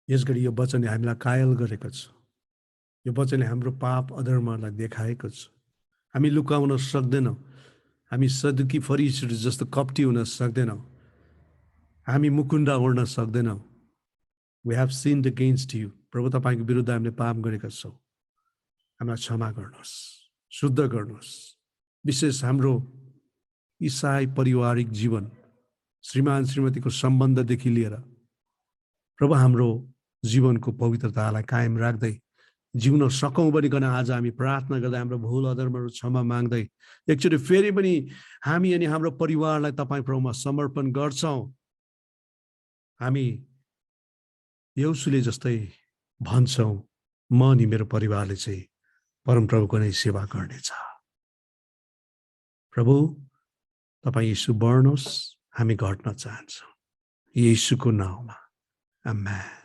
यसगरी यो वचनले हामीलाई कायल गरेको छ यो वचनले हाम्रो पाप अधर्मलाई देखाएको छ हामी लुकाउन सक्दैनौं हामी सदुकी फरिसीहरू जस्तो कपटी हुन सक्दैनौं हामी मुकुण्डा ओढ्न सक्दैनौं we have sinned against you प्रभु तपाईको विरुद्ध हामीले पाप गरेका छौं हामीलाई क्षमा गर्नुहोस् शुद्ध गर्नुहोस् विशेष हाम्रो ईसाई पारिवारिक जीवन श्रीमान श्रीमतीको सम्बन्धदेखि लिएर प्रभु हाम्रो जीवनको पवित्रतालाई कायम राख्दै जिउन सकौं भनिकन आज हामी प्रार्थना गर्दै हाम्रो भूल अधर्महरू क्षमा माग्दै एकचोटि फेरि पनि हामी अनि हाम्रो परिवारलाई तपाईं प्रभुमा समर्पण गर्छौं हामी यौसुले जस्तै भन्छौं म अनि मेरो परिवारले चाहिँ परमप्रभुको नै सेवा गर्नेछ प्रभु तपाईं येशू बढ्नुहोस् हामी घट्न चाहन्छौं येशूको नाममा आमेन